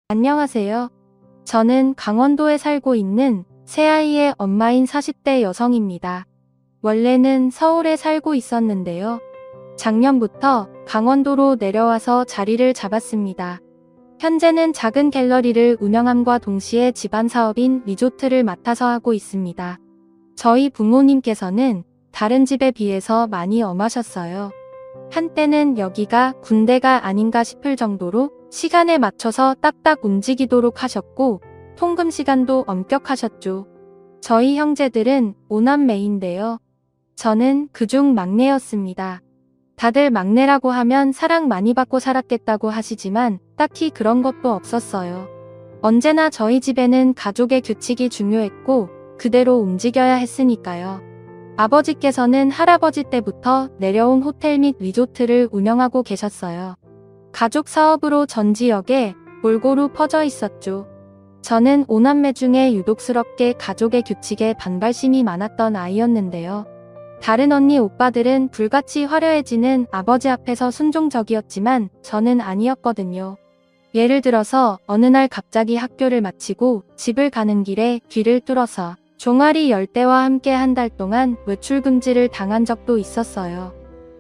안녕하세요. 저는 강원도에 살고 있는 새아이의 엄마인 40대 여성입니다. 원래는 서울에 살고 있었는데요. 작년부터 강원도로 내려와서 자리를 잡았습니다. 현재는 작은 갤러리를 운영함과 동시에 집안 사업인 리조트를 맡아서 하고 있습니다. 저희 부모님께서는 다른 집에 비해서 많이 엄하셨어요. 한때는 여기가 군대가 아닌가 싶을 정도로 시간에 맞춰서 딱딱 움직이도록 하셨고 통금 시간도 엄격하셨죠. 저희 형제들은 5남매인데요. 저는 그중 막내였습니다. 다들 막내라고 하면 사랑 많이 받고 살았겠다고 하시지만 딱히 그런 것도 없었어요. 언제나 저희 집에는 가족의 규칙이 중요했고 그대로 움직여야 했으니까요. 아버지께서는 할아버지 때부터 내려온 호텔 및 리조트를 운영하고 계셨어요. 가족 사업으로 전 지역에 골고루 퍼져 있었죠. 저는 5남매 중에 유독스럽게 가족의 규칙에 반발심이 많았던 아이였는데요. 다른 언니 오빠들은 불같이 화려해지는 아버지 앞에서 순종적이었지만 저는 아니었거든요. 예를 들어서 어느 날 갑자기 학교를 마치고 집을 가는 길에 귀를 뚫어서 종아리 열대와 함께 한 달 동안 외출 금지를 당한 적도 있었어요.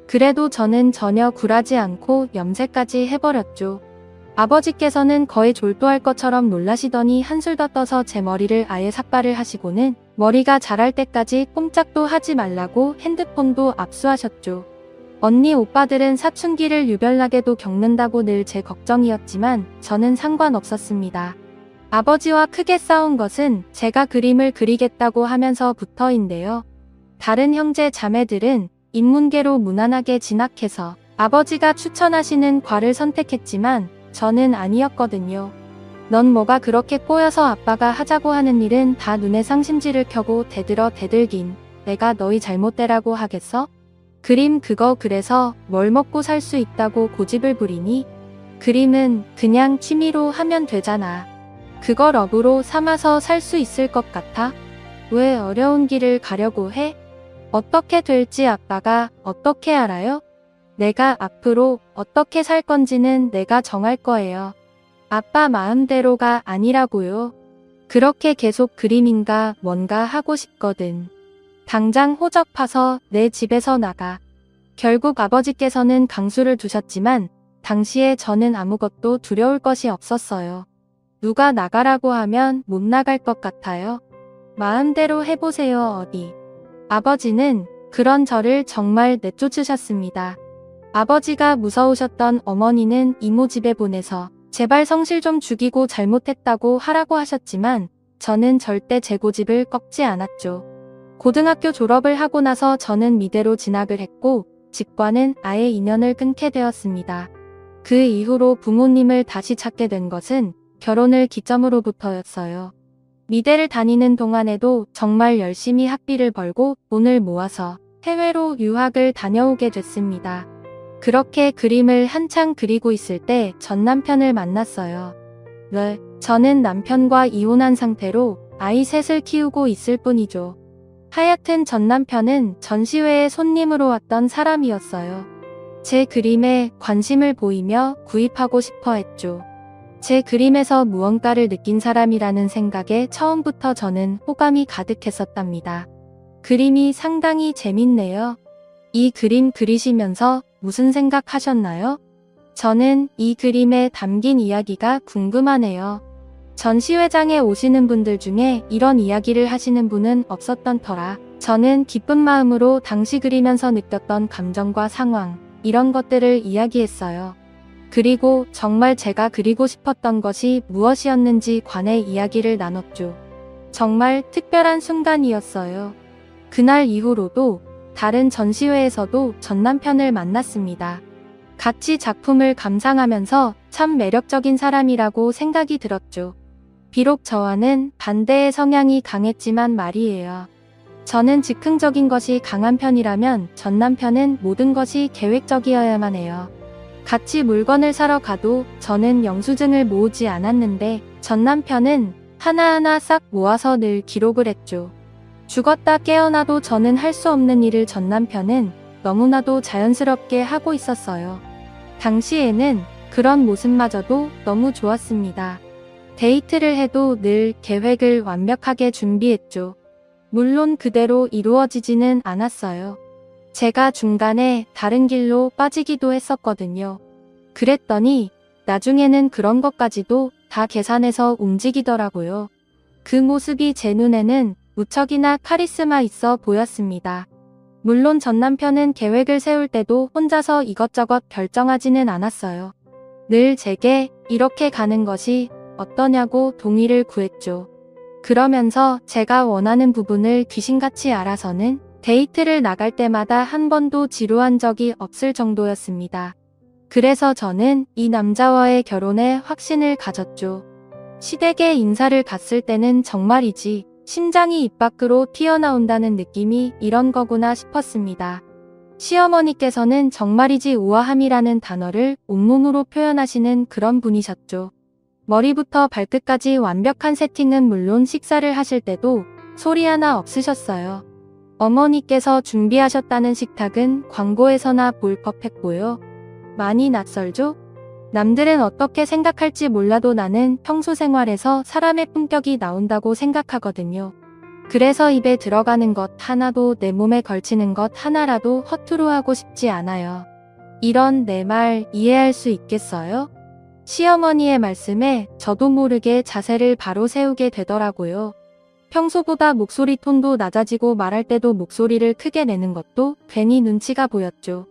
그래도 저는 전혀 굴하지 않고 염색까지 해버렸죠. 아버지께서는 거의 졸도할 것처럼 놀라시더니 한술 더 떠서 제 머리를 아예 삭발을 하시고는 머리가 자랄 때까지 꼼짝도 하지 말라고 핸드폰도 압수하셨죠. 언니 오빠들은 사춘기를 유별나게도 겪는다고 늘 제 걱정이었지만 저는 상관없었습니다. 아버지와 크게 싸운 것은 제가 그림을 그리겠다고 하면서부터인데요. 다른 형제 자매들은 인문계로 무난하게 진학해서 아버지가 추천하시는 과를 선택했지만 저는 아니었거든요. 넌 뭐가 그렇게 꼬여서 아빠가 하자고 하는 일은 다 눈에 상심지를 켜고 대들어 대들긴 내가 너희 잘못되라고 하겠어? 그림 그거 그래서 뭘 먹고 살 수 있다고 고집을 부리니? 그림은 그냥 취미로 하면 되잖아. 그걸 업으로 삼아서 살 수 있을 것 같아? 왜 어려운 길을 가려고 해? 어떻게 될지 아빠가 어떻게 알아요? 내가 앞으로 어떻게 살 건지는 내가 정할 거예요. 아빠 마음대로가 아니라고요. 그렇게 계속 그림인가 뭔가 하고 싶거든. 당장 호적 파서 내 집에서 나가. 결국 아버지께서는 강수를 두셨지만 당시에 저는 아무것도 두려울 것이 없었어요. 누가 나가라고 하면 못 나갈 것 같아요. 마음대로 해보세요 어디. 아버지는 그런 저를 정말 내쫓으셨습니다. 아버지가 무서우셨던 어머니는 이모 집에 보내서 제발 성실 좀 죽이고 잘못했다고 하라고 하셨지만 저는 절대 제 고집을 꺾지 않았죠. 고등학교 졸업을 하고 나서 저는 미대로 진학을 했고 집과는 아예 인연을 끊게 되었습니다. 그 이후로 부모님을 다시 찾게 된 것은 결혼을 기점으로부터였어요. 미대를 다니는 동안에도 정말 열심히 학비를 벌고 돈을 모아서 해외로 유학을 다녀오게 됐습니다. 그렇게 그림을 한창 그리고 있을 때 전 남편을 만났어요. 저는 남편과 이혼한 상태로 아이 셋을 키우고 있을 뿐이죠. 하여튼 전 남편은 전시회에 손님으로 왔던 사람이었어요. 제 그림에 관심을 보이며 구입하고 싶어 했죠. 제 그림에서 무언가를 느낀 사람이라는 생각에 처음부터 저는 호감이 가득했었답니다. 그림이 상당히 재밌네요. 이 그림 그리시면서 무슨 생각하셨나요? 저는 이 그림에 담긴 이야기가 궁금하네요. 전시회장에 오시는 분들 중에 이런 이야기를 하시는 분은 없었던 터라 저는 기쁜 마음으로 당시 그리면서 느꼈던 감정과 상황, 이런 것들을 이야기했어요. 그리고 정말 제가 그리고 싶었던 것이 무엇이었는지 관해 이야기를 나눴죠. 정말 특별한 순간이었어요. 그날 이후로도 다른 전시회에서도 전 남편을 만났습니다. 같이 작품을 감상하면서 참 매력적인 사람이라고 생각이 들었죠. 비록 저와는 반대의 성향이 강했지만 말이에요. 저는 즉흥적인 것이 강한 편이라면 전 남편은 모든 것이 계획적이어야만 해요. 같이 물건을 사러 가도 저는 영수증을 모으지 않았는데 전 남편은 하나하나 싹 모아서 늘 기록을 했죠. 죽었다 깨어나도 저는 할 수 없는 일을 전 남편은 너무나도 자연스럽게 하고 있었어요. 당시에는 그런 모습마저도 너무 좋았습니다. 데이트를 해도 늘 계획을 완벽하게 준비했죠. 물론 그대로 이루어지지는 않았어요. 제가 중간에 다른 길로 빠지기도 했었거든요. 그랬더니 나중에는 그런 것까지도 다 계산해서 움직이더라고요. 그 모습이 제 눈에는 무척이나 카리스마 있어 보였습니다. 물론 전 남편은 계획을 세울 때도 혼자서 이것저것 결정하지는 않았어요. 늘 제게 이렇게 가는 것이 어떠냐고 동의를 구했죠. 그러면서 제가 원하는 부분을 귀신같이 알아서는 데이트를 나갈 때마다 한 번도 지루한 적이 없을 정도였습니다. 그래서 저는 이 남자와의 결혼에 확신을 가졌죠. 시댁에 인사를 갔을 때는 정말이지 심장이 입 밖으로 튀어나온다는 느낌이 이런 거구나 싶었습니다. 시어머니께서는 정말이지 우아함이라는 단어를 온몸으로 표현하시는 그런 분이셨죠. 머리부터 발끝까지 완벽한 세팅은 물론 식사를 하실 때도 소리 하나 없으셨어요. 어머니께서 준비하셨다는 식탁은 광고에서나 볼 법했고요. 많이 낯설죠? 남들은 어떻게 생각할지 몰라도 나는 평소 생활에서 사람의 품격이 나온다고 생각하거든요. 그래서 입에 들어가는 것 하나도 내 몸에 걸치는 것 하나라도 허투루 하고 싶지 않아요. 이런 내 말 이해할 수 있겠어요? 시어머니의 말씀에 저도 모르게 자세를 바로 세우게 되더라고요. 평소보다 목소리 톤도 낮아지고 말할 때도 목소리를 크게 내는 것도 괜히 눈치가 보였죠.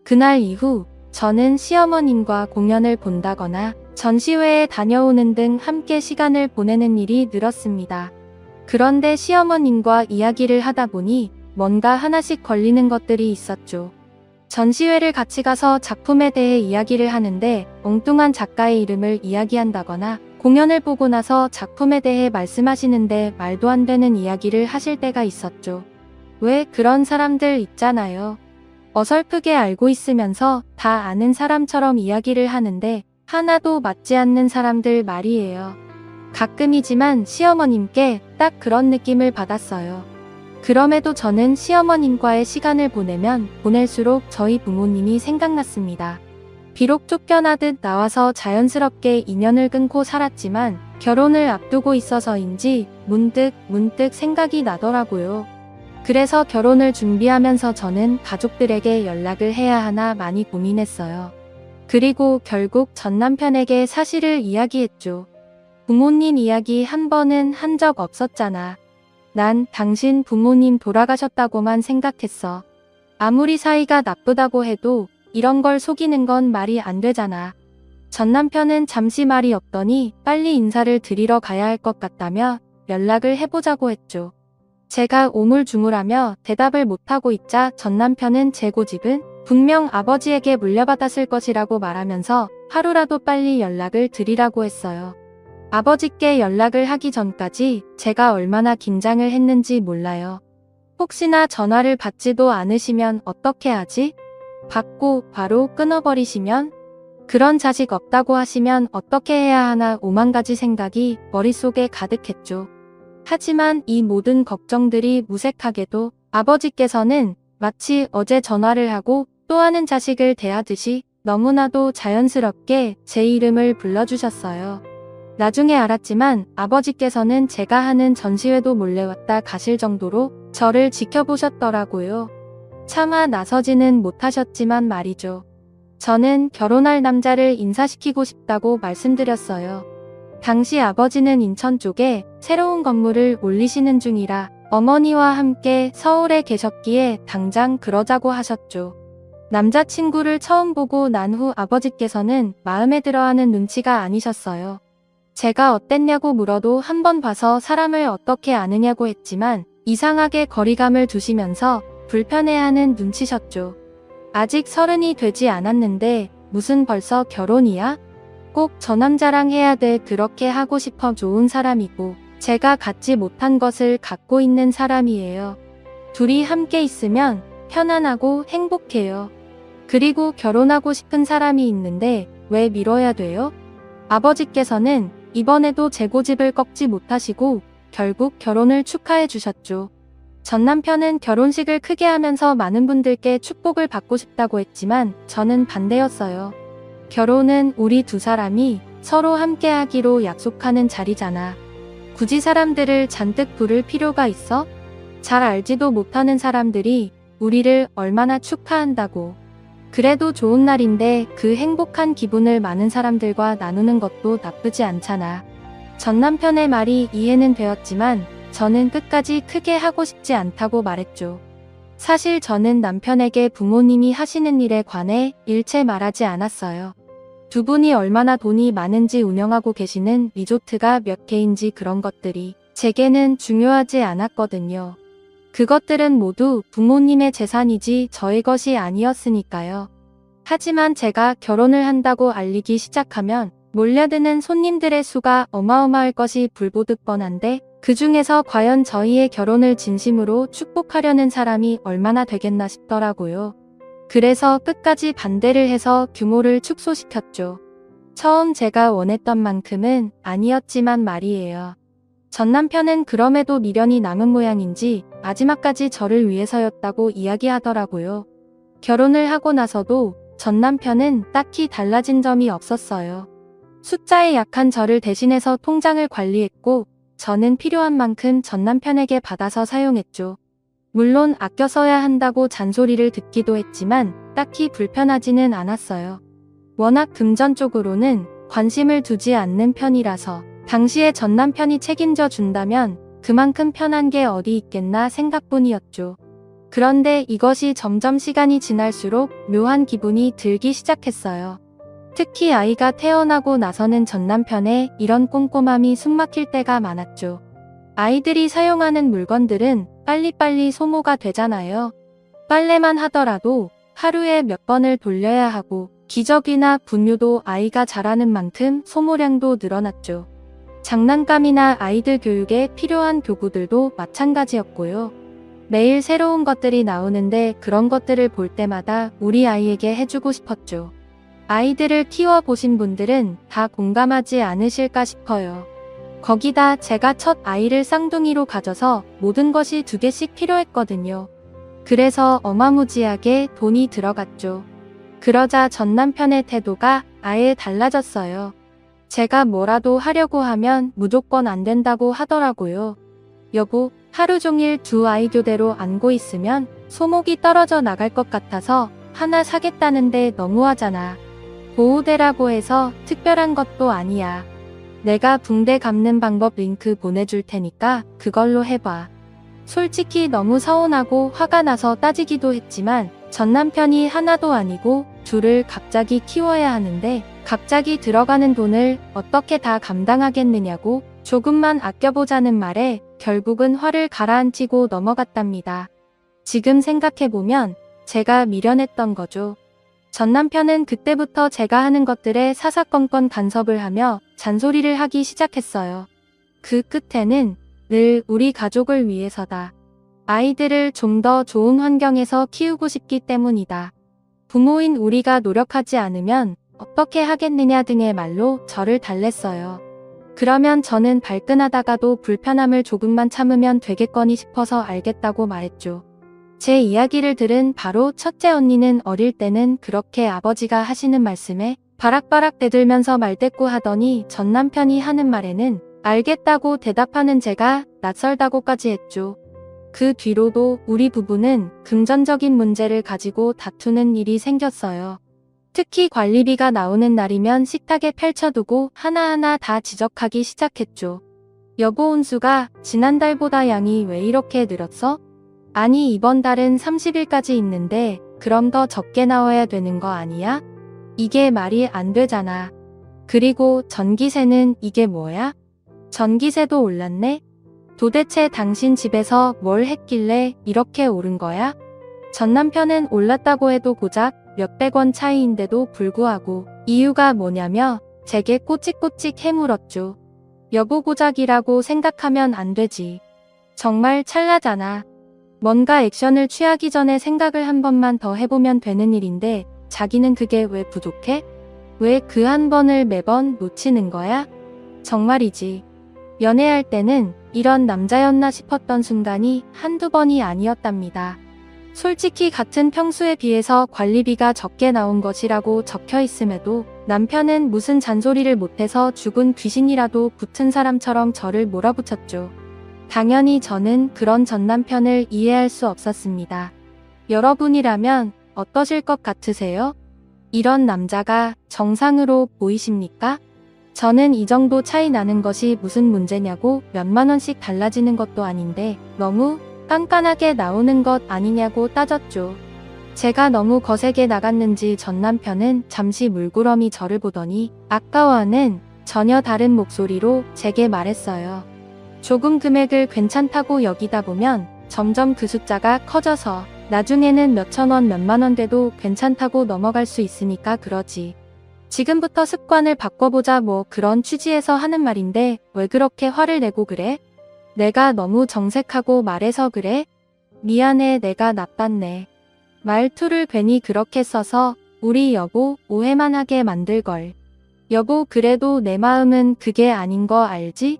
그날 이후 저는 시어머님과 공연을 본다거나 전시회에 다녀오는 등 함께 시간을 보내는 일이 늘었습니다. 그런데 시어머님과 이야기를 하다 보니 뭔가 하나씩 걸리는 것들이 있었죠. 전시회를 같이 가서 작품에 대해 이야기를 하는데 엉뚱한 작가의 이름을 이야기한다거나 공연을 보고 나서 작품에 대해 말씀하시는데 말도 안 되는 이야기를 하실 때가 있었죠. 왜 그런 사람들 있잖아요. 어설프게 알고 있으면서 다 아는 사람처럼 이야기를 하는데 하나도 맞지 않는 사람들 말이에요. 가끔이지만 시어머님께 딱 그런 느낌을 받았어요. 그럼에도 저는 시어머님과의 시간을 보내면 보낼수록 저희 부모님이 생각났습니다. 비록 쫓겨나듯 나와서 자연스럽게 인연을 끊고 살았지만 결혼을 앞두고 있어서인지 문득 생각이 나더라고요. 그래서 결혼을 준비하면서 저는 가족들에게 연락을 해야 하나 많이 고민했어요. 그리고 결국 전 남편에게 사실을 이야기했죠. 부모님 이야기 한 번은 한 적 없었잖아. 난 당신 부모님 돌아가셨다고만 생각했어. 아무리 사이가 나쁘다고 해도 이런 걸 속이는 건 말이 안 되잖아. 전 남편은 잠시 말이 없더니 빨리 인사를 드리러 가야 할 것 같다며 연락을 해보자고 했죠. 제가 오물주물하며 대답을 못하고 있자 전 남편은 제 고집은 분명 아버지에게 물려받았을 것이라고 말하면서 하루라도 빨리 연락을 드리라고 했어요. 아버지께 연락을 하기 전까지 제가 얼마나 긴장을 했는지 몰라요. 혹시나 전화를 받지도 않으시면 어떻게 하지? 받고 바로 끊어버리시면? 그런 자식 없다고 하시면 어떻게 해야 하나 오만 가지 생각이 머릿속에 가득했죠. 하지만 이 모든 걱정들이 무색하게도 아버지께서는 마치 어제 전화를 하고 또 하는 자식을 대하듯이 너무나도 자연스럽게 제 이름을 불러주셨어요. 나중에 알았지만 아버지께서는 제가 하는 전시회도 몰래 왔다 가실 정도로 저를 지켜보셨더라고요. 차마 나서지는 못하셨지만 말이죠. 저는 결혼할 남자를 인사시키고 싶다고 말씀드렸어요. 당시 아버지는 인천 쪽에 새로운 건물을 올리시는 중이라 어머니와 함께 서울에 계셨기에 당장 그러자고 하셨죠. 남자친구를 처음 보고 난 후 아버지께서는 마음에 들어하는 눈치가 아니셨어요. 제가 어땠냐고 물어도 한 번 봐서 사람을 어떻게 아느냐고 했지만 이상하게 거리감을 두시면서 불편해하는 눈치셨죠. 아직 30이 되지 않았는데 무슨 벌써 결혼이야? 꼭 저 남자랑 해야 돼. 그렇게 하고 싶어. 좋은 사람이고 제가 갖지 못한 것을 갖고 있는 사람이에요. 둘이 함께 있으면 편안하고 행복해요. 그리고 결혼하고 싶은 사람이 있는데 왜 미뤄야 돼요? 아버지께서는 이번에도 제 고집을 꺾지 못하시고 결국 결혼을 축하해 주셨죠. 전 남편은 결혼식을 크게 하면서 많은 분들께 축복을 받고 싶다고 했지만 저는 반대였어요. 결혼은 우리 두 사람이 서로 함께하기로 약속하는 자리잖아. 굳이 사람들을 잔뜩 부를 필요가 있어? 잘 알지도 못하는 사람들이 우리를 얼마나 축하한다고. 그래도 좋은 날인데 그 행복한 기분을 많은 사람들과 나누는 것도 나쁘지 않잖아. 전 남편의 말이 이해는 되었지만 저는 끝까지 크게 하고 싶지 않다고 말했죠. 사실 저는 남편에게 부모님이 하시는 일에 관해 일체 말하지 않았어요. 두 분이 얼마나 돈이 많은지 운영하고 계시는 리조트가 몇 개인지 그런 것들이 제게는 중요하지 않았거든요. 그것들은 모두 부모님의 재산이지 저의 것이 아니었으니까요. 하지만 제가 결혼을 한다고 알리기 시작하면 몰려드는 손님들의 수가 어마어마할 것이 불보듯 뻔한데 그 중에서 과연 저희의 결혼을 진심으로 축복하려는 사람이 얼마나 되겠나 싶더라고요. 그래서 끝까지 반대를 해서 규모를 축소시켰죠. 처음 제가 원했던 만큼은 아니었지만 말이에요. 전 남편은 그럼에도 미련이 남은 모양인지 마지막까지 저를 위해서였다고 이야기하더라고요. 결혼을 하고 나서도 전 남편은 딱히 달라진 점이 없었어요. 숫자에 약한 저를 대신해서 통장을 관리했고 저는 필요한 만큼 전 남편에게 받아서 사용했죠. 물론 아껴 써야 한다고 잔소리를 듣기도 했지만 딱히 불편하지는 않았어요. 워낙 금전적으로는 관심을 두지 않는 편이라서 당시에 전 남편이 책임져 준다면 그만큼 편한 게 어디 있겠나 생각뿐이었죠. 그런데 이것이 점점 시간이 지날수록 묘한 기분이 들기 시작했어요. 특히 아이가 태어나고 나서는 전 남편의 이런 꼼꼼함이 숨막힐 때가 많았죠. 아이들이 사용하는 물건들은 빨리빨리 소모가 되잖아요. 빨래만 하더라도 하루에 몇 번을 돌려야 하고 기저귀나 분유도 아이가 자라는 만큼 소모량도 늘어났죠. 장난감이나 아이들 교육에 필요한 교구들도 마찬가지였고요. 매일 새로운 것들이 나오는데 그런 것들을 볼 때마다 우리 아이에게 해주고 싶었죠. 아이들을 키워보신 분들은 다 공감하지 않으실까 싶어요. 거기다 제가 첫 아이를 쌍둥이로 가져서 모든 것이 2개씩 필요했거든요. 그래서 어마무지하게 돈이 들어갔죠. 그러자 전 남편의 태도가 아예 달라졌어요. 제가 뭐라도 하려고 하면 무조건 안 된다고 하더라고요. 여보, 하루 종일 2아이 교대로 안고 있으면 소목이 떨어져 나갈 것 같아서 하나 사겠다는데 너무하잖아. 보호대라고 해서 특별한 것도 아니야. 내가 붕대 감는 방법 링크 보내줄 테니까 그걸로 해봐. 솔직히 너무 서운하고 화가 나서 따지기도 했지만 전 남편이 하나도 아니고 2을 갑자기 키워야 하는데 갑자기 들어가는 돈을 어떻게 다 감당하겠느냐고 조금만 아껴보자는 말에 결국은 화를 가라앉히고 넘어갔답니다. 지금 생각해보면 제가 미련했던 거죠. 전 남편은 그때부터 제가 하는 것들에 사사건건 간섭을 하며 잔소리를 하기 시작했어요. 그 끝에는 늘 우리 가족을 위해서다. 아이들을 좀 더 좋은 환경에서 키우고 싶기 때문이다. 부모인 우리가 노력하지 않으면 어떻게 하겠느냐 등의 말로 저를 달랬어요. 그러면 저는 발끈하다가도 불편함을 조금만 참으면 되겠거니 싶어서 알겠다고 말했죠. 제 이야기를 들은 바로 첫째 언니는 어릴 때는 그렇게 아버지가 하시는 말씀에 바락바락 대들면서 말대꾸하더니 전 남편이 하는 말에는 알겠다고 대답하는 제가 낯설다고까지 했죠. 그 뒤로도 우리 부부는 금전적인 문제를 가지고 다투는 일이 생겼어요. 특히 관리비가 나오는 날이면 식탁에 펼쳐두고 하나하나 다 지적하기 시작했죠. 여보, 온수가 지난달보다 양이 왜 이렇게 늘었어? 아니, 이번 달은 30일까지 있는데 그럼 더 적게 나와야 되는 거 아니야? 이게 말이 안 되잖아. 그리고 전기세는 이게 뭐야? 전기세도 올랐네? 도대체 당신 집에서 뭘 했길래 이렇게 오른 거야? 전 남편은 올랐다고 해도 고작 몇백 원 차이인데도 불구하고 이유가 뭐냐며 제게 꼬치꼬치 캐물었죠. 여보, 고작이라고 생각하면 안 되지. 정말 찰나잖아. 뭔가 액션을 취하기 전에 생각을 한 번만 더 해보면 되는 일인데 자기는 그게 왜 부족해? 왜 그 한 번을 매번 놓치는 거야? 정말이지. 연애할 때는 이런 남자였나 싶었던 순간이 한두 번이 아니었답니다. 솔직히 같은 평수에 비해서 관리비가 적게 나온 것이라고 적혀 있음에도 남편은 무슨 잔소리를 못해서 죽은 귀신이라도 붙은 사람처럼 저를 몰아붙였죠. 당연히 저는 그런 전 남편을 이해할 수 없었습니다. 여러분이라면 어떠실 것 같으세요? 이런 남자가 정상으로 보이십니까? 저는 이 정도 차이 나는 것이 무슨 문제냐고 몇만 원씩 달라지는 것도 아닌데 너무 깐깐하게 나오는 것 아니냐고 따졌죠. 제가 너무 거세게 나갔는지 전 남편은 잠시 물구러미 저를 보더니 아까와는 전혀 다른 목소리로 제게 말했어요. 조금 금액을 괜찮다고 여기다 보면 점점 그 숫자가 커져서 나중에는 몇천 원, 몇만 원 돼도 괜찮다고 넘어갈 수 있으니까 그러지. 지금부터 습관을 바꿔보자 뭐 그런 취지에서 하는 말인데 왜 그렇게 화를 내고 그래? 내가 너무 정색하고 말해서 그래? 미안해 내가 나빴네. 말투를 괜히 그렇게 써서 우리 여보 오해만 하게 만들걸. 여보 그래도 내 마음은 그게 아닌 거 알지?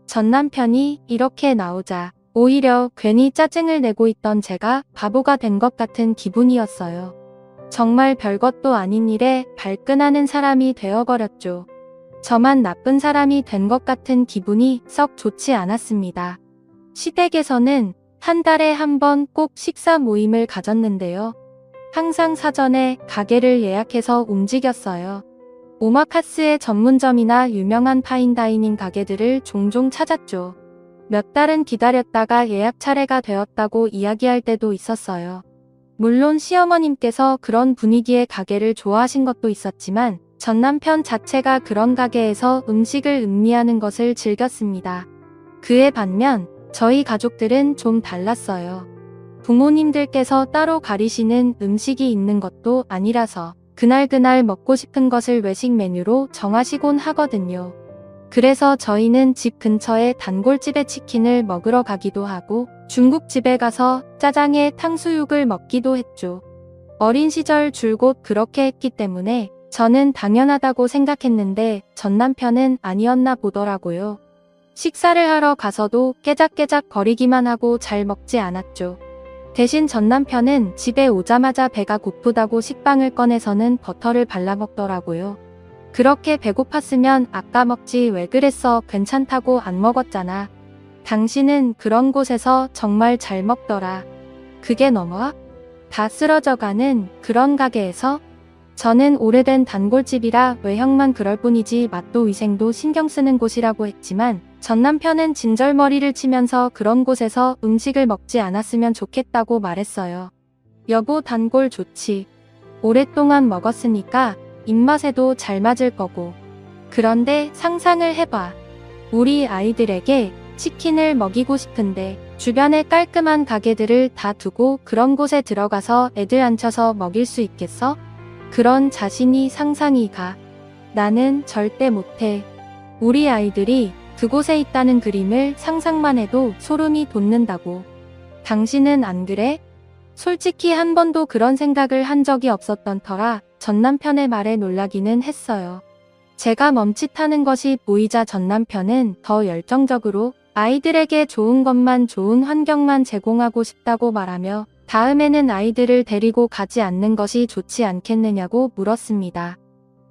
전 남편이 이렇게 나오자 오히려 괜히 짜증을 내고 있던 제가 바보가 된 것 같은 기분이었어요. 정말 별것도 아닌 일에 발끈하는 사람이 되어버렸죠. 저만 나쁜 사람이 된 것 같은 기분이 썩 좋지 않았습니다. 시댁에서는 한 달에 한 번 꼭 식사 모임을 가졌는데요. 항상 사전에 가게를 예약해서 움직였어요. 오마카스의 전문점이나 유명한 파인다이닝 가게들을 종종 찾았죠. 몇 달은 기다렸다가 예약 차례가 되었다고 이야기할 때도 있었어요. 물론 시어머님께서 그런 분위기의 가게를 좋아하신 것도 있었지만 전 남편 자체가 그런 가게에서 음식을 음미하는 것을 즐겼습니다. 그에 반면 저희 가족들은 좀 달랐어요. 부모님들께서 따로 가리시는 음식이 있는 것도 아니라서 그날그날 먹고 싶은 것을 외식 메뉴로 정하시곤 하거든요. 그래서 저희는 집 근처에 단골집에 치킨을 먹으러 가기도 하고 중국집에 가서 짜장에 탕수육을 먹기도 했죠. 어린 시절 줄곧 그렇게 했기 때문에 저는 당연하다고 생각했는데 전 남편은 아니었나 보더라고요. 식사를 하러 가서도 깨작깨작 거리기만 하고 잘 먹지 않았죠. 대신 전 남편은 집에 오자마자 배가 고프다고 식빵을 꺼내서는 버터를 발라 먹더라고요. 그렇게 배고팠으면 아까 먹지 왜 그랬어 괜찮다고 안 먹었잖아. 당신은 그런 곳에서 정말 잘 먹더라. 그게 넘어와? 다 쓰러져가는 그런 가게에서? 저는 오래된 단골집이라 외형만 그럴 뿐이지 맛도 위생도 신경 쓰는 곳이라고 했지만 전 남편은 진절머리를 치면서 그런 곳에서 음식을 먹지 않았으면 좋겠다고 말했어요. 여보 단골 좋지. 오랫동안 먹었으니까 입맛에도 잘 맞을 거고. 그런데 상상을 해봐. 우리 아이들에게 치킨을 먹이고 싶은데 주변에 깔끔한 가게들을 다 두고 그런 곳에 들어가서 애들 앉혀서 먹일 수 있겠어? 그런 자신이 상상이 가. 나는 절대 못해. 우리 아이들이 그곳에 있다는 그림을 상상만 해도 소름이 돋는다고. 당신은 안 그래? 솔직히 한 번도 그런 생각을 한 적이 없었던 터라 전 남편의 말에 놀라기는 했어요. 제가 멈칫하는 것이 보이자 전 남편은 더 열정적으로 아이들에게 좋은 것만 좋은 환경만 제공하고 싶다고 말하며 다음에는 아이들을 데리고 가지 않는 것이 좋지 않겠느냐고 물었습니다.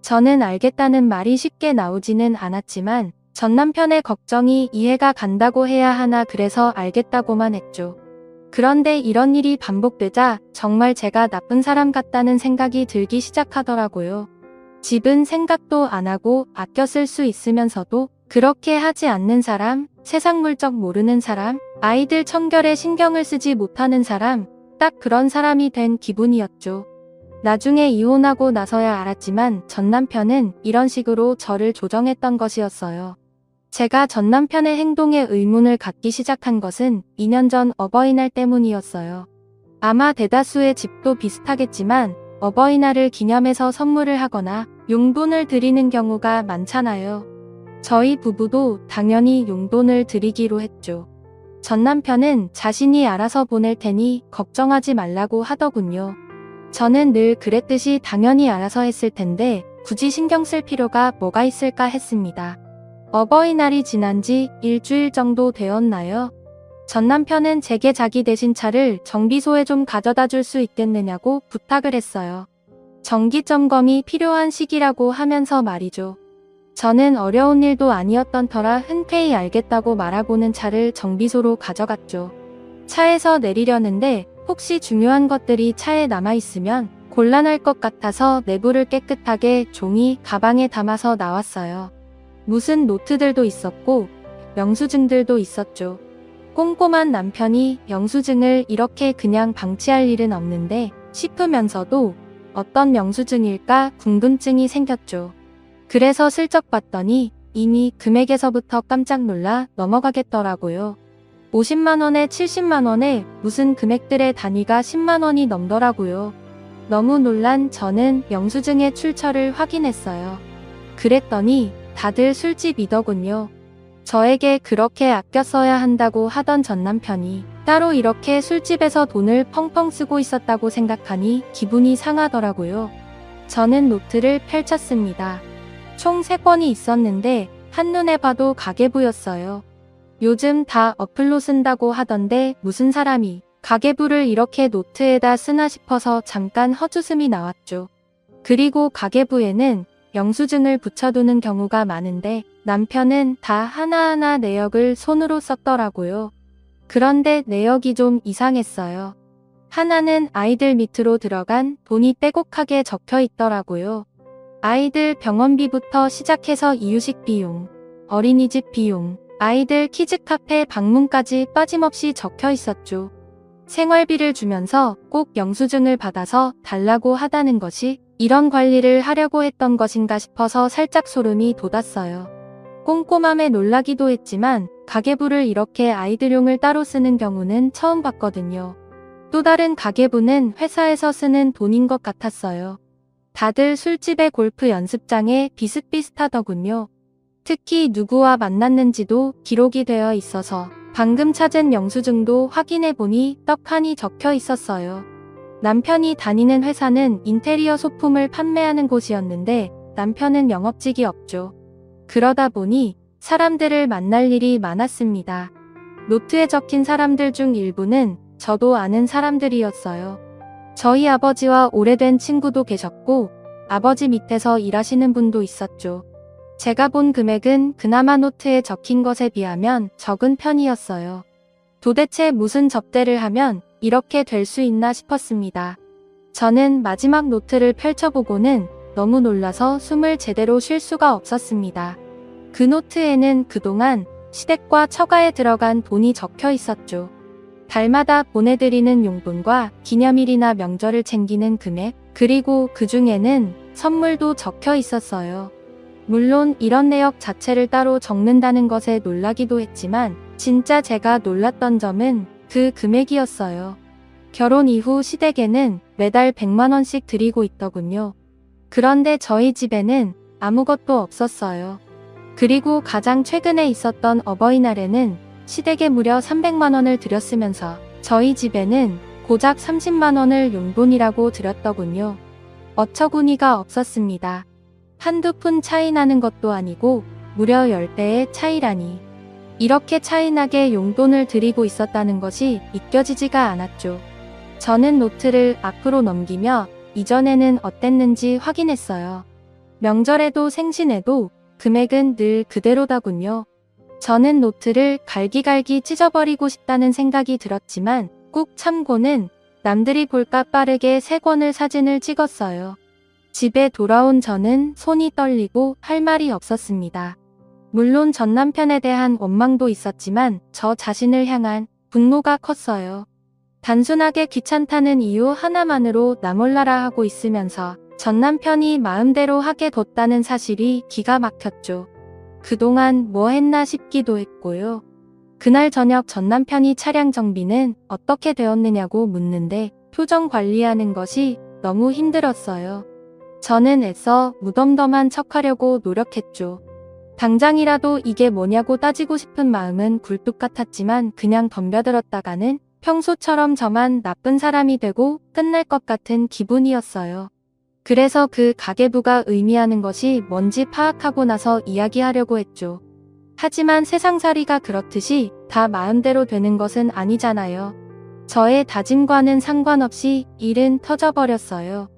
저는 알겠다는 말이 쉽게 나오지는 않았지만 전 남편의 걱정이 이해가 간다고 해야 하나 그래서 알겠다고만 했죠. 그런데 이런 일이 반복되자 정말 제가 나쁜 사람 같다는 생각이 들기 시작하더라고요. 집은 생각도 안 하고 아껴 쓸 수 있으면서도 그렇게 하지 않는 사람, 세상 물정 모르는 사람, 아이들 청결에 신경을 쓰지 못하는 사람, 딱 그런 사람이 된 기분이었죠. 나중에 이혼하고 나서야 알았지만 전 남편은 이런 식으로 저를 조정했던 것이었어요. 제가 전 남편의 행동에 의문을 갖기 시작한 것은 2년 전 어버이날 때문이었어요. 아마 대다수의 집도 비슷하겠지만 어버이날을 기념해서 선물을 하거나 용돈을 드리는 경우가 많잖아요. 저희 부부도 당연히 용돈을 드리기로 했죠. 전 남편은 자신이 알아서 보낼 테니 걱정하지 말라고 하더군요. 저는 늘 그랬듯이 당연히 알아서 했을 텐데 굳이 신경 쓸 필요가 뭐가 있을까 했습니다. 어버이날이 지난 지 일주일 정도 되었나요? 전 남편은 제게 자기 대신 차를 정비소에 좀 가져다 줄 수 있겠느냐고 부탁을 했어요. 정기 점검이 필요한 시기라고 하면서 말이죠. 저는 어려운 일도 아니었던 터라 흔쾌히 알겠다고 말하고는 차를 정비소로 가져갔죠. 차에서 내리려는데 혹시 중요한 것들이 차에 남아있으면 곤란할 것 같아서 내부를 깨끗하게 종이 가방에 담아서 나왔어요. 무슨 노트들도 있었고 영수증들도 있었죠. 꼼꼼한 남편이 영수증을 이렇게 그냥 방치할 일은 없는데 싶으면서도 어떤 영수증일까 궁금증이 생겼죠. 그래서 슬쩍 봤더니 이미 금액에서부터 깜짝 놀라 넘어가겠더라고요. 50만원에 70만원에 무슨 금액들의 단위가 10만원이 넘더라고요. 너무 놀란 저는 영수증의 출처를 확인했어요. 그랬더니 다들 술집이더군요. 저에게 그렇게 아껴 써야 한다고 하던 전 남편이 따로 이렇게 술집에서 돈을 펑펑 쓰고 있었다고 생각하니 기분이 상하더라고요. 저는 노트를 펼쳤습니다. 총 3권이 있었는데 한눈에 봐도 가계부였어요. 요즘 다 어플로 쓴다고 하던데 무슨 사람이 가계부를 이렇게 노트에다 쓰나 싶어서 잠깐 헛웃음이 나왔죠. 그리고 가계부에는 영수증을 붙여두는 경우가 많은데 남편은 다 하나하나 내역을 손으로 썼더라고요. 그런데 내역이 좀 이상했어요. 하나는 아이들 밑으로 들어간 돈이 빼곡하게 적혀 있더라고요. 아이들 병원비부터 시작해서 이유식 비용, 어린이집 비용, 아이들 키즈카페 방문까지 빠짐없이 적혀 있었죠. 생활비를 주면서 꼭 영수증을 받아서 달라고 하다는 것이 이런 관리를 하려고 했던 것인가 싶어서 살짝 소름이 돋았어요. 꼼꼼함에 놀라기도 했지만 가계부를 이렇게 아이들용을 따로 쓰는 경우는 처음 봤거든요. 또 다른 가계부는 회사에서 쓰는 돈인 것 같았어요. 다들 술집의 골프 연습장에 비슷비슷하더군요. 특히 누구와 만났는지도 기록이 되어 있어서 방금 찾은 영수증도 확인해보니 떡하니 적혀 있었어요. 남편이 다니는 회사는 인테리어 소품을 판매하는 곳이었는데 남편은 영업직이 없죠. 그러다 보니 사람들을 만날 일이 많았습니다. 노트에 적힌 사람들 중 일부는 저도 아는 사람들이었어요. 저희 아버지와 오래된 친구도 계셨고 아버지 밑에서 일하시는 분도 있었죠. 제가 본 금액은 그나마 노트에 적힌 것에 비하면 적은 편이었어요. 도대체 무슨 접대를 하면 이렇게 될 수 있나 싶었습니다. 저는 마지막 노트를 펼쳐보고는 너무 놀라서 숨을 제대로 쉴 수가 없었습니다. 그 노트에는 그동안 시댁과 처가에 들어간 돈이 적혀 있었죠. 달마다 보내드리는 용돈과 기념일이나 명절을 챙기는 금액, 그리고 그 중에는 선물도 적혀 있었어요. 물론 이런 내역 자체를 따로 적는다는 것에 놀라기도 했지만 진짜 제가 놀랐던 점은 그 금액이었어요. 결혼 이후 시댁에는 매달 100만원씩 드리고 있더군요. 그런데 저희 집에는 아무것도 없었어요. 그리고 가장 최근에 있었던 어버이날에는 시댁에 무려 300만원을 드렸으면서 저희 집에는 고작 30만원을 용돈이라고 드렸더군요. 어처구니가 없었습니다. 한두 푼 차이 나는 것도 아니고 무려 10배의 차이라니. 이렇게 차이나게 용돈을 드리고 있었다는 것이 믿겨지지가 않았죠. 저는 노트를 앞으로 넘기며 이전에는 어땠는지 확인했어요. 명절에도 생신에도 금액은 늘 그대로다군요. 저는 노트를 갈기갈기 찢어버리고 싶다는 생각이 들었지만 꾹 참고는 남들이 볼까 빠르게 3권을 사진을 찍었어요. 집에 돌아온 저는 손이 떨리고 할 말이 없었습니다. 물론 전 남편에 대한 원망도 있었지만 저 자신을 향한 분노가 컸어요. 단순하게 귀찮다는 이유 하나만으로 나 몰라라 하고 있으면서 전 남편이 마음대로 하게 뒀다는 사실이 기가 막혔죠. 그동안 뭐 했나 싶기도 했고요. 그날 저녁 전 남편이 차량 정비는 어떻게 되었느냐고 묻는데 표정 관리하는 것이 너무 힘들었어요. 저는 애써 무덤덤한 척하려고 노력했죠. 당장이라도 이게 뭐냐고 따지고 싶은 마음은 굴뚝 같았지만 그냥 덤벼들었다가는 평소처럼 저만 나쁜 사람이 되고 끝날 것 같은 기분이었어요. 그래서 그 가계부가 의미하는 것이 뭔지 파악하고 나서 이야기하려고 했죠. 하지만 세상살이가 그렇듯이 다 마음대로 되는 것은 아니잖아요. 저의 다짐과는 상관없이 일은 터져버렸어요.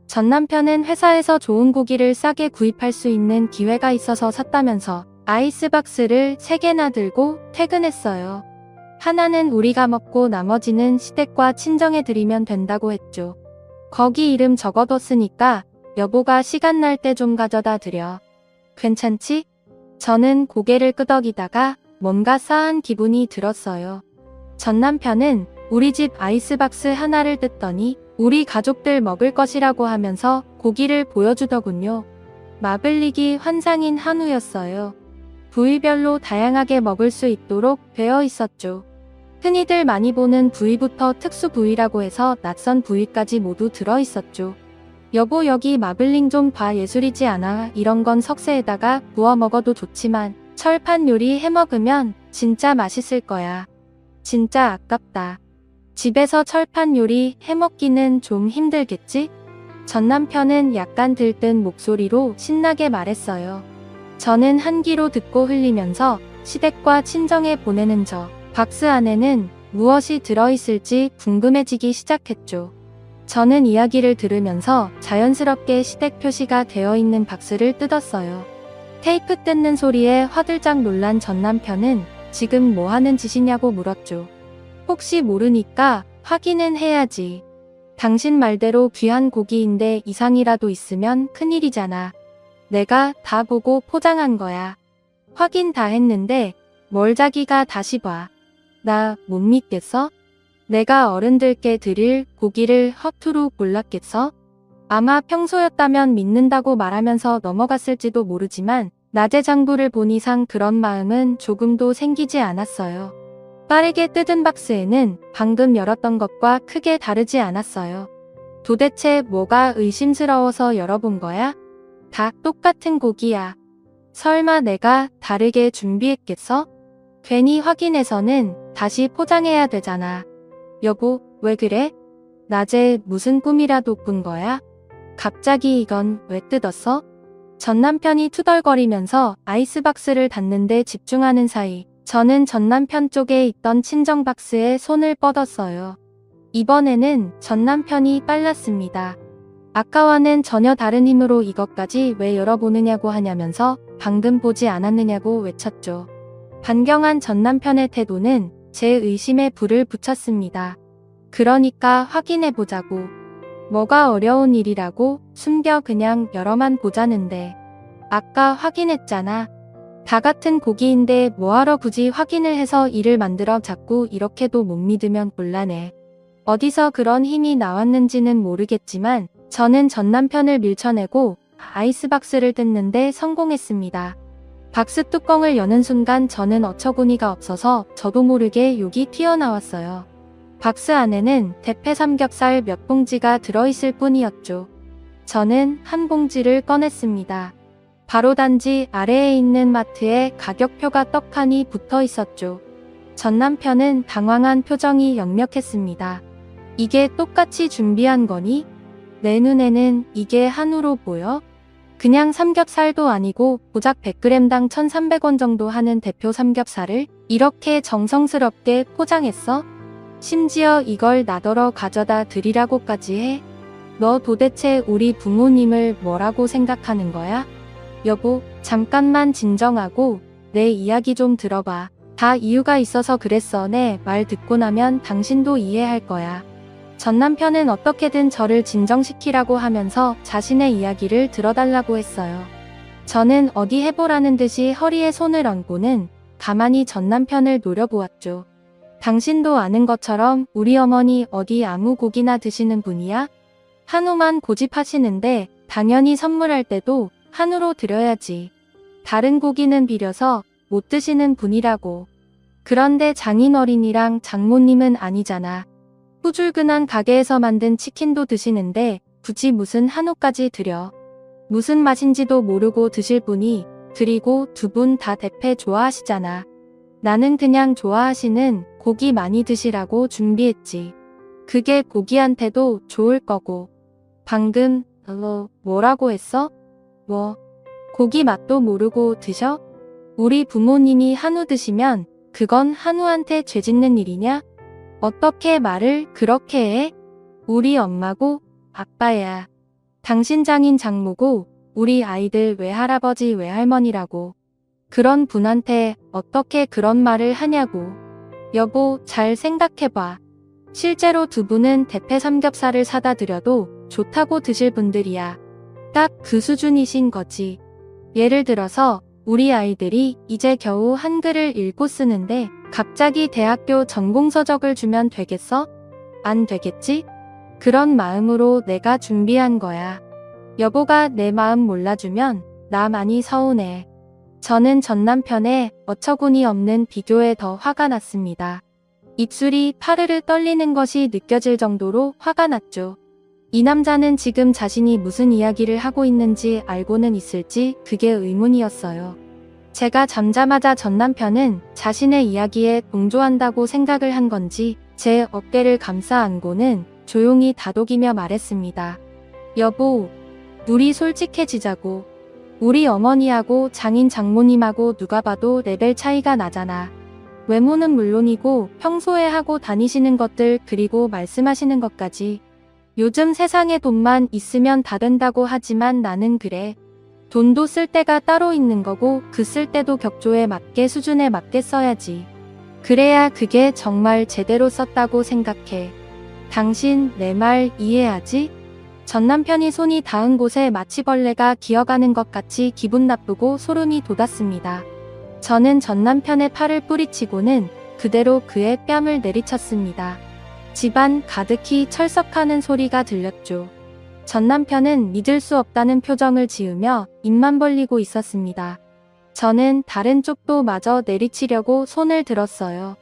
전 남편은 회사에서 좋은 고기를 싸게 구입할 수 있는 기회가 있어서 샀다면서 아이스박스를 3개나 들고 퇴근했어요. 하나는 우리가 먹고 나머지는 시댁과 친정에 드리면 된다고 했죠. 거기 이름 적어뒀으니까 여보가 시간 날 때 좀 가져다 드려. 괜찮지? 저는 고개를 끄덕이다가 뭔가 싸한 기분이 들었어요. 전 남편은 우리 집 아이스박스 하나를 뜯더니 우리 가족들 먹을 것이라고 하면서 고기를 보여주더군요. 마블릭이 환상인 한우였어요. 부위별로 다양하게 먹을 수 있도록 되어 있었죠. 흔히들 많이 보는 부위부터 특수 부위라고 해서 낯선 부위까지 모두 들어 있었죠. 여보 여기 마블링 좀 봐 예술이지 않아? 이런 건 석쇠에다가 구워 먹어도 좋지만 철판 요리 해 먹으면 진짜 맛있을 거야. 진짜 아깝다. 집에서 철판 요리 해 먹기는 좀 힘들겠지? 전 남편은 약간 들뜬 목소리로 신나게 말했어요. 저는 한 귀로 듣고 흘리면서 시댁과 친정에 보내는 저 박스 안에는 무엇이 들어있을지 궁금해지기 시작했죠. 저는 이야기를 들으면서 자연스럽게 시댁 표시가 되어 있는 박스를 뜯었어요. 테이프 뜯는 소리에 화들짝 놀란 전 남편은 지금 뭐 하는 짓이냐고 물었죠. 혹시 모르니까 확인은 해야지. 당신 말대로 귀한 고기인데 이상이라도 있으면 큰일이잖아. 내가 다 보고 포장한 거야. 확인 다 했는데 뭘 자기가 다시 봐. 나 못 믿겠어? 내가 어른들께 드릴 고기를 허투루 골랐겠어? 아마 평소였다면 믿는다고 말하면서 넘어갔을지도 모르지만 낮의 장부를 본 이상 그런 마음은 조금도 생기지 않았어요. 빠르게 뜯은 박스에는 방금 열었던 것과 크게 다르지 않았어요. 도대체 뭐가 의심스러워서 열어본 거야? 다 똑같은 고기야. 설마 내가 다르게 준비했겠어? 괜히 확인해서는 다시 포장해야 되잖아. 여보, 왜 그래? 낮에 무슨 꿈이라도 꾼 거야? 갑자기 이건 왜 뜯었어? 전 남편이 투덜거리면서 아이스박스를 닫는데 집중하는 사이 저는 전 남편 쪽에 있던 친정 박스에 손을 뻗었어요. 이번에는 전 남편이 빨랐습니다. 아까와는 전혀 다른 힘으로 이것까지 왜 열어보느냐고 하냐면서 방금 보지 않았느냐고 외쳤죠. 반경한 전 남편의 태도는 제 의심에 불을 붙였습니다. 그러니까 확인해보자고. 뭐가 어려운 일이라고 숨겨 그냥 열어만 보자는데. 아까 확인했잖아. 다 같은 고기인데 뭐하러 굳이 확인을 해서 일을 만들어 자꾸 이렇게도 못 믿으면 곤란해. 어디서 그런 힘이 나왔는지는 모르겠지만 저는 전 남편을 밀쳐내고 아이스박스를 뜯는데 성공했습니다. 박스 뚜껑을 여는 순간 저는 어처구니가 없어서 저도 모르게 욕이 튀어나왔어요. 박스 안에는 대패 삼겹살 몇 봉지가 들어있을 뿐이었죠. 저는 한 봉지를 꺼냈습니다. 바로 단지 아래에 있는 마트에 가격표가 떡하니 붙어 있었죠. 전 남편은 당황한 표정이 역력했습니다. 이게 똑같이 준비한 거니? 내 눈에는 이게 한우로 보여? 그냥 삼겹살도 아니고 고작 100g당 1,300원 정도 하는 대표 삼겹살을 이렇게 정성스럽게 포장했어? 심지어 이걸 나더러 가져다 드리라고까지 해? 너 도대체 우리 부모님을 뭐라고 생각하는 거야? 여보, 잠깐만 진정하고 내 이야기 좀 들어봐. 다 이유가 있어서 그랬어. 내 말 듣고 나면 당신도 이해할 거야. 전 남편은 어떻게든 저를 진정시키라고 하면서 자신의 이야기를 들어달라고 했어요. 저는 어디 해보라는 듯이 허리에 손을 얹고는 가만히 전 남편을 노려보았죠. 당신도 아는 것처럼 우리 어머니 어디 아무 고기나 드시는 분이야? 한우만 고집하시는데 당연히 선물할 때도 한우로 드려야지. 다른 고기는 비려서 못 드시는 분이라고. 그런데 장인어른이랑 장모님은 아니잖아. 후줄근한 가게에서 만든 치킨도 드시는데 굳이 무슨 한우까지 드려. 무슨 맛인지도 모르고 드실 분이, 그리고 두 분 다 대패 좋아하시잖아. 나는 그냥 좋아하시는 고기 많이 드시라고 준비했지. 그게 고기한테도 좋을 거고. 방금 뭐라고 했어? 뭐? 고기 맛도 모르고 드셔? 우리 부모님이 한우 드시면 그건 한우한테 죄짓는 일이냐? 어떻게 말을 그렇게 해? 우리 엄마고 아빠야. 당신 장인 장모고 우리 아이들 외할아버지 외할머니라고. 그런 분한테 어떻게 그런 말을 하냐고. 여보, 잘 생각해봐. 실제로 두 분은 대패 삼겹살을 사다 드려도 좋다고 드실 분들이야. 딱 그 수준이신 거지. 예를 들어서 우리 아이들이 이제 겨우 한글을 읽고 쓰는데 갑자기 대학교 전공서적을 주면 되겠어? 안 되겠지? 그런 마음으로 내가 준비한 거야. 여보가 내 마음 몰라주면 나 많이 서운해. 저는 전 남편의 어처구니 없는 비교에 더 화가 났습니다. 입술이 파르르 떨리는 것이 느껴질 정도로 화가 났죠. 이 남자는 지금 자신이 무슨 이야기를 하고 있는지 알고는 있을지 그게 의문이었어요. 제가 잠자마자 전 남편은 자신의 이야기에 동조한다고 생각을 한 건지 제 어깨를 감싸 안고는 조용히 다독이며 말했습니다. 여보, 우리 솔직해지자고. 우리 어머니하고 장인 장모님하고 누가 봐도 레벨 차이가 나잖아. 외모는 물론이고 평소에 하고 다니시는 것들 그리고 말씀하시는 것까지. 요즘 세상에 돈만 있으면 다 된다고 하지만 나는 그래. 돈도 쓸 때가 따로 있는 거고 그 쓸 때도 격조에 맞게 수준에 맞게 써야지. 그래야 그게 정말 제대로 썼다고 생각해. 당신 내 말 이해하지? 전 남편이 손이 닿은 곳에 마취벌레가 기어가는 것 같이 기분 나쁘고 소름이 돋았습니다. 저는 전 남편의 팔을 뿌리치고는 그대로 그의 뺨을 내리쳤습니다. 집안 가득히 철썩하는 소리가 들렸죠. 전 남편은 믿을 수 없다는 표정을 지으며 입만 벌리고 있었습니다. 저는 다른 쪽도 마저 내리치려고 손을 들었어요.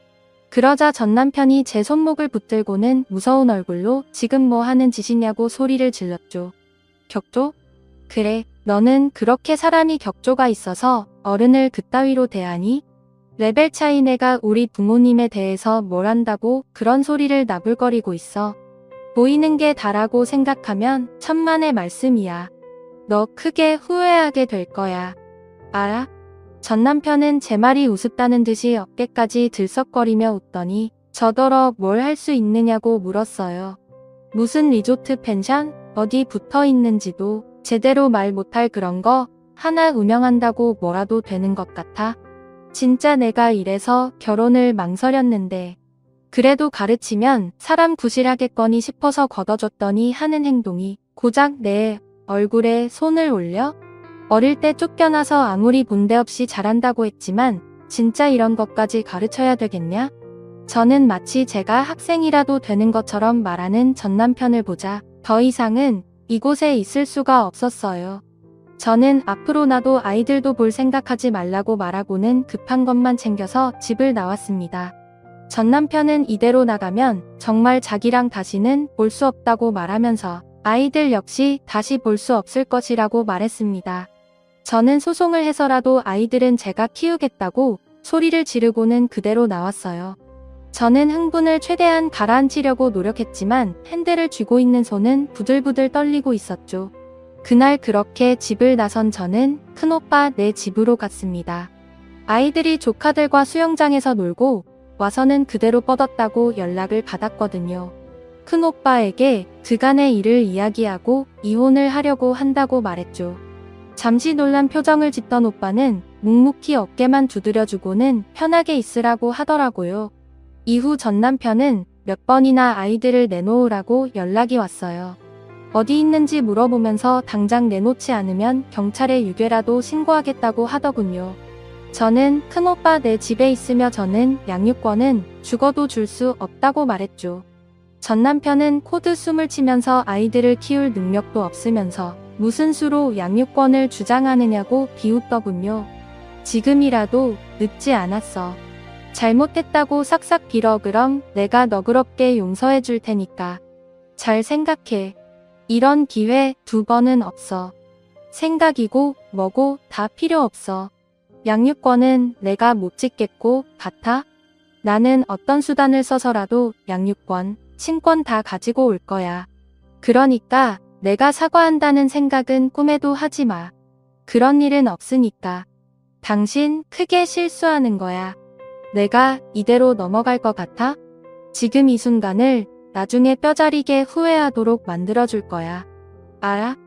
그러자 전 남편이 제 손목을 붙들고는 무서운 얼굴로 지금 뭐 하는 짓이냐고 소리를 질렀죠. 격조? 그래, 너는 그렇게 사람이 격조가 있어서 어른을 그따위로 대하니? 레벨 차이 내가 우리 부모님에 대해서 뭘 안다고 그런 소리를 나불거리고 있어. 보이는 게 다라고 생각하면 천만의 말씀이야. 너 크게 후회하게 될 거야. 알아? 전 남편은 제 말이 우습다는 듯이 어깨까지 들썩거리며 웃더니 저더러 뭘 할 수 있느냐고 물었어요. 무슨 리조트 펜션? 어디 붙어 있는지도 제대로 말 못할 그런 거 하나 운영한다고 뭐라도 되는 것 같아? 진짜 내가 이래서 결혼을 망설였는데 그래도 가르치면 사람 구실하겠거니 싶어서 걷어줬더니 하는 행동이 고작 내 얼굴에 손을 올려? 어릴 때 쫓겨나서 아무리 본데 없이 잘한다고 했지만 진짜 이런 것까지 가르쳐야 되겠냐? 저는 마치 제가 학생이라도 되는 것처럼 말하는 전 남편을 보자 더 이상은 이곳에 있을 수가 없었어요. 저는 앞으로 나도 아이들도 볼 생각하지 말라고 말하고는 급한 것만 챙겨서 집을 나왔습니다. 전 남편은 이대로 나가면 정말 자기랑 다시는 볼 수 없다고 말하면서 아이들 역시 다시 볼 수 없을 것이라고 말했습니다. 저는 소송을 해서라도 아이들은 제가 키우겠다고 소리를 지르고는 그대로 나왔어요. 저는 흥분을 최대한 가라앉히려고 노력했지만 핸들을 쥐고 있는 손은 부들부들 떨리고 있었죠. 그날 그렇게 집을 나선 저는 큰오빠 네 집으로 갔습니다. 아이들이 조카들과 수영장에서 놀고 와서는 그대로 뻗었다고 연락을 받았거든요. 큰오빠에게 그간의 일을 이야기하고 이혼을 하려고 한다고 말했죠. 잠시 놀란 표정을 짓던 오빠는 묵묵히 어깨만 두드려주고는 편하게 있으라고 하더라고요. 이후 전 남편은 몇 번이나 아이들을 내놓으라고 연락이 왔어요. 어디 있는지 물어보면서 당장 내놓지 않으면 경찰에 유괴라도 신고하겠다고 하더군요. 저는 큰오빠 내 집에 있으며 저는 양육권은 죽어도 줄 수 없다고 말했죠. 전 남편은 코드 숨을 치면서 아이들을 키울 능력도 없으면서 무슨 수로 양육권을 주장하느냐고 비웃더군요. 지금이라도 늦지 않았어. 잘못했다고 싹싹 빌어. 그럼 내가 너그럽게 용서해 줄 테니까. 잘 생각해. 이런 기회 2번은 없어. 생각이고 뭐고 다 필요 없어. 양육권은 내가 못 짓겠고 같아? 나는 어떤 수단을 써서라도 양육권, 친권 다 가지고 올 거야. 그러니까 내가 사과한다는 생각은 꿈에도 하지 마. 그런 일은 없으니까. 당신 크게 실수하는 거야. 내가 이대로 넘어갈 것 같아? 지금 이 순간을 나중에 뼈저리게 후회하도록 만들어줄 거야. 알아?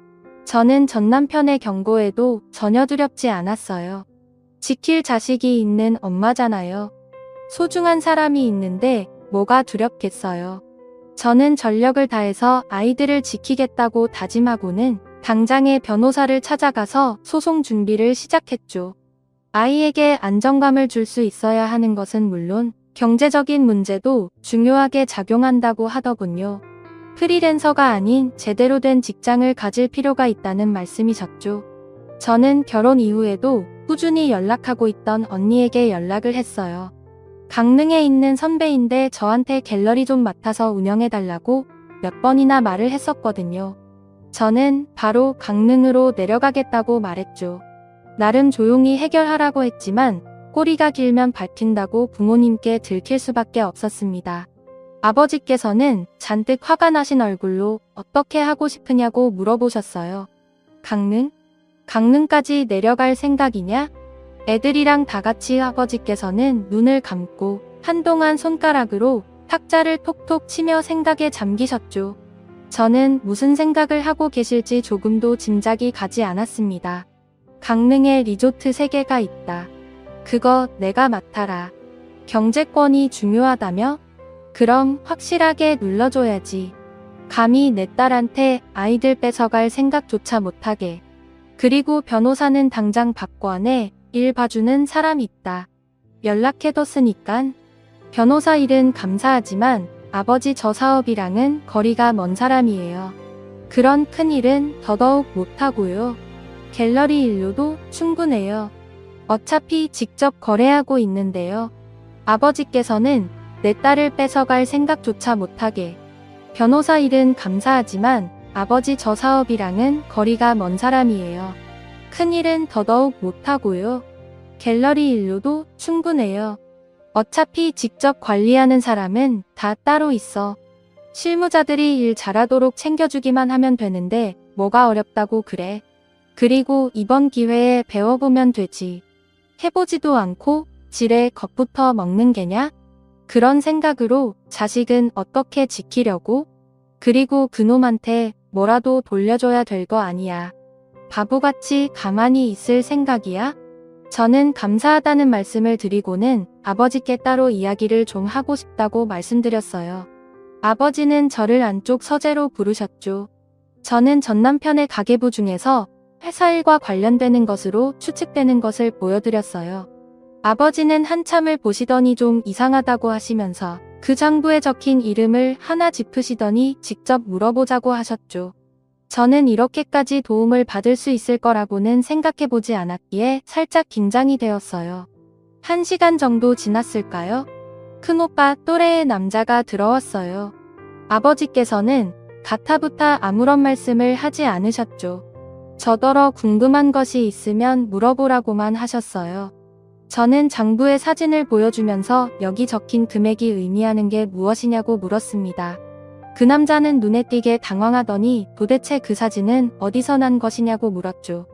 저는 전 남편의 경고에도 전혀 두렵지 않았어요. 지킬 자식이 있는 엄마잖아요. 소중한 사람이 있는데 뭐가 두렵겠어요. 저는 전력을 다해서 아이들을 지키겠다고 다짐하고는 당장에 변호사를 찾아가서 소송 준비를 시작했죠. 아이에게 안정감을 줄 수 있어야 하는 것은 물론 경제적인 문제도 중요하게 작용한다고 하더군요. 프리랜서가 아닌 제대로 된 직장을 가질 필요가 있다는 말씀이셨죠. 저는 결혼 이후에도 꾸준히 연락하고 있던 언니에게 연락을 했어요. 강릉에 있는 선배인데 저한테 갤러리 좀 맡아서 운영해달라고 몇 번이나 말을 했었거든요. 저는 바로 강릉으로 내려가겠다고 말했죠. 나름 조용히 해결하라고 했지만 꼬리가 길면 밟힌다고 부모님께 들킬 수밖에 없었습니다. 아버지께서는 잔뜩 화가 나신 얼굴로 어떻게 하고 싶으냐고 물어보셨어요. 강릉? 강릉까지 내려갈 생각이냐? 애들이랑 다 같이. 아버지께서는 눈을 감고 한동안 손가락으로 탁자를 톡톡 치며 생각에 잠기셨죠. 저는 무슨 생각을 하고 계실지 조금도 짐작이 가지 않았습니다. 강릉에 리조트 3개가 있다. 그거 내가 맡아라. 경제권이 중요하다며? 그럼 확실하게 눌러줘야지. 감히 내 딸한테 아이들 뺏어갈 생각조차 못하게. 그리고 변호사는 당장 박권에 일 봐주는 사람 있다. 연락해뒀으니깐. 변호사 일은 감사하지만 아버지 저 사업이랑은 거리가 먼 사람이에요. 그런 큰 일은 더더욱 못하고요. 갤러리 일로도 충분해요. 어차피 직접 거래하고 있는데요. 아버지께서는 내 딸을 뺏어갈 생각조차 못하게. 변호사 일은 감사하지만 아버지 저 사업이랑은 거리가 먼 사람이에요. 큰 일은 더더욱 못하고요. 갤러리 일로도 충분해요. 어차피 직접 관리하는 사람은 다 따로 있어. 실무자들이 일 잘하도록 챙겨주기만 하면 되는데 뭐가 어렵다고 그래. 그리고 이번 기회에 배워보면 되지. 해보지도 않고 지레 겁부터 먹는 게냐? 그런 생각으로 자식은 어떻게 지키려고? 그리고 그놈한테 뭐라도 돌려줘야 될 거 아니야. 바보같이 가만히 있을 생각이야? 저는 감사하다는 말씀을 드리고는 아버지께 따로 이야기를 좀 하고 싶다고 말씀드렸어요. 아버지는 저를 안쪽 서재로 부르셨죠. 저는 전 남편의 가계부 중에서 회사 일과 관련되는 것으로 추측되는 것을 보여드렸어요. 아버지는 한참을 보시더니 좀 이상하다고 하시면서 그 장부에 적힌 이름을 하나 짚으시더니 직접 물어보자고 하셨죠. 저는 이렇게까지 도움을 받을 수 있을 거라고는 생각해보지 않았기에 살짝 긴장이 되었어요. 1시간 정도 지났을까요? 큰오빠 또래의 남자가 들어왔어요. 아버지께서는 가타부타 아무런 말씀을 하지 않으셨죠. 저더러 궁금한 것이 있으면 물어보라고만 하셨어요. 저는 장부의 사진을 보여주면서 여기 적힌 금액이 의미하는 게 무엇이냐고 물었습니다. 그 남자는 눈에 띄게 당황하더니 도대체 그 사진은 어디서 난 것이냐고 물었죠.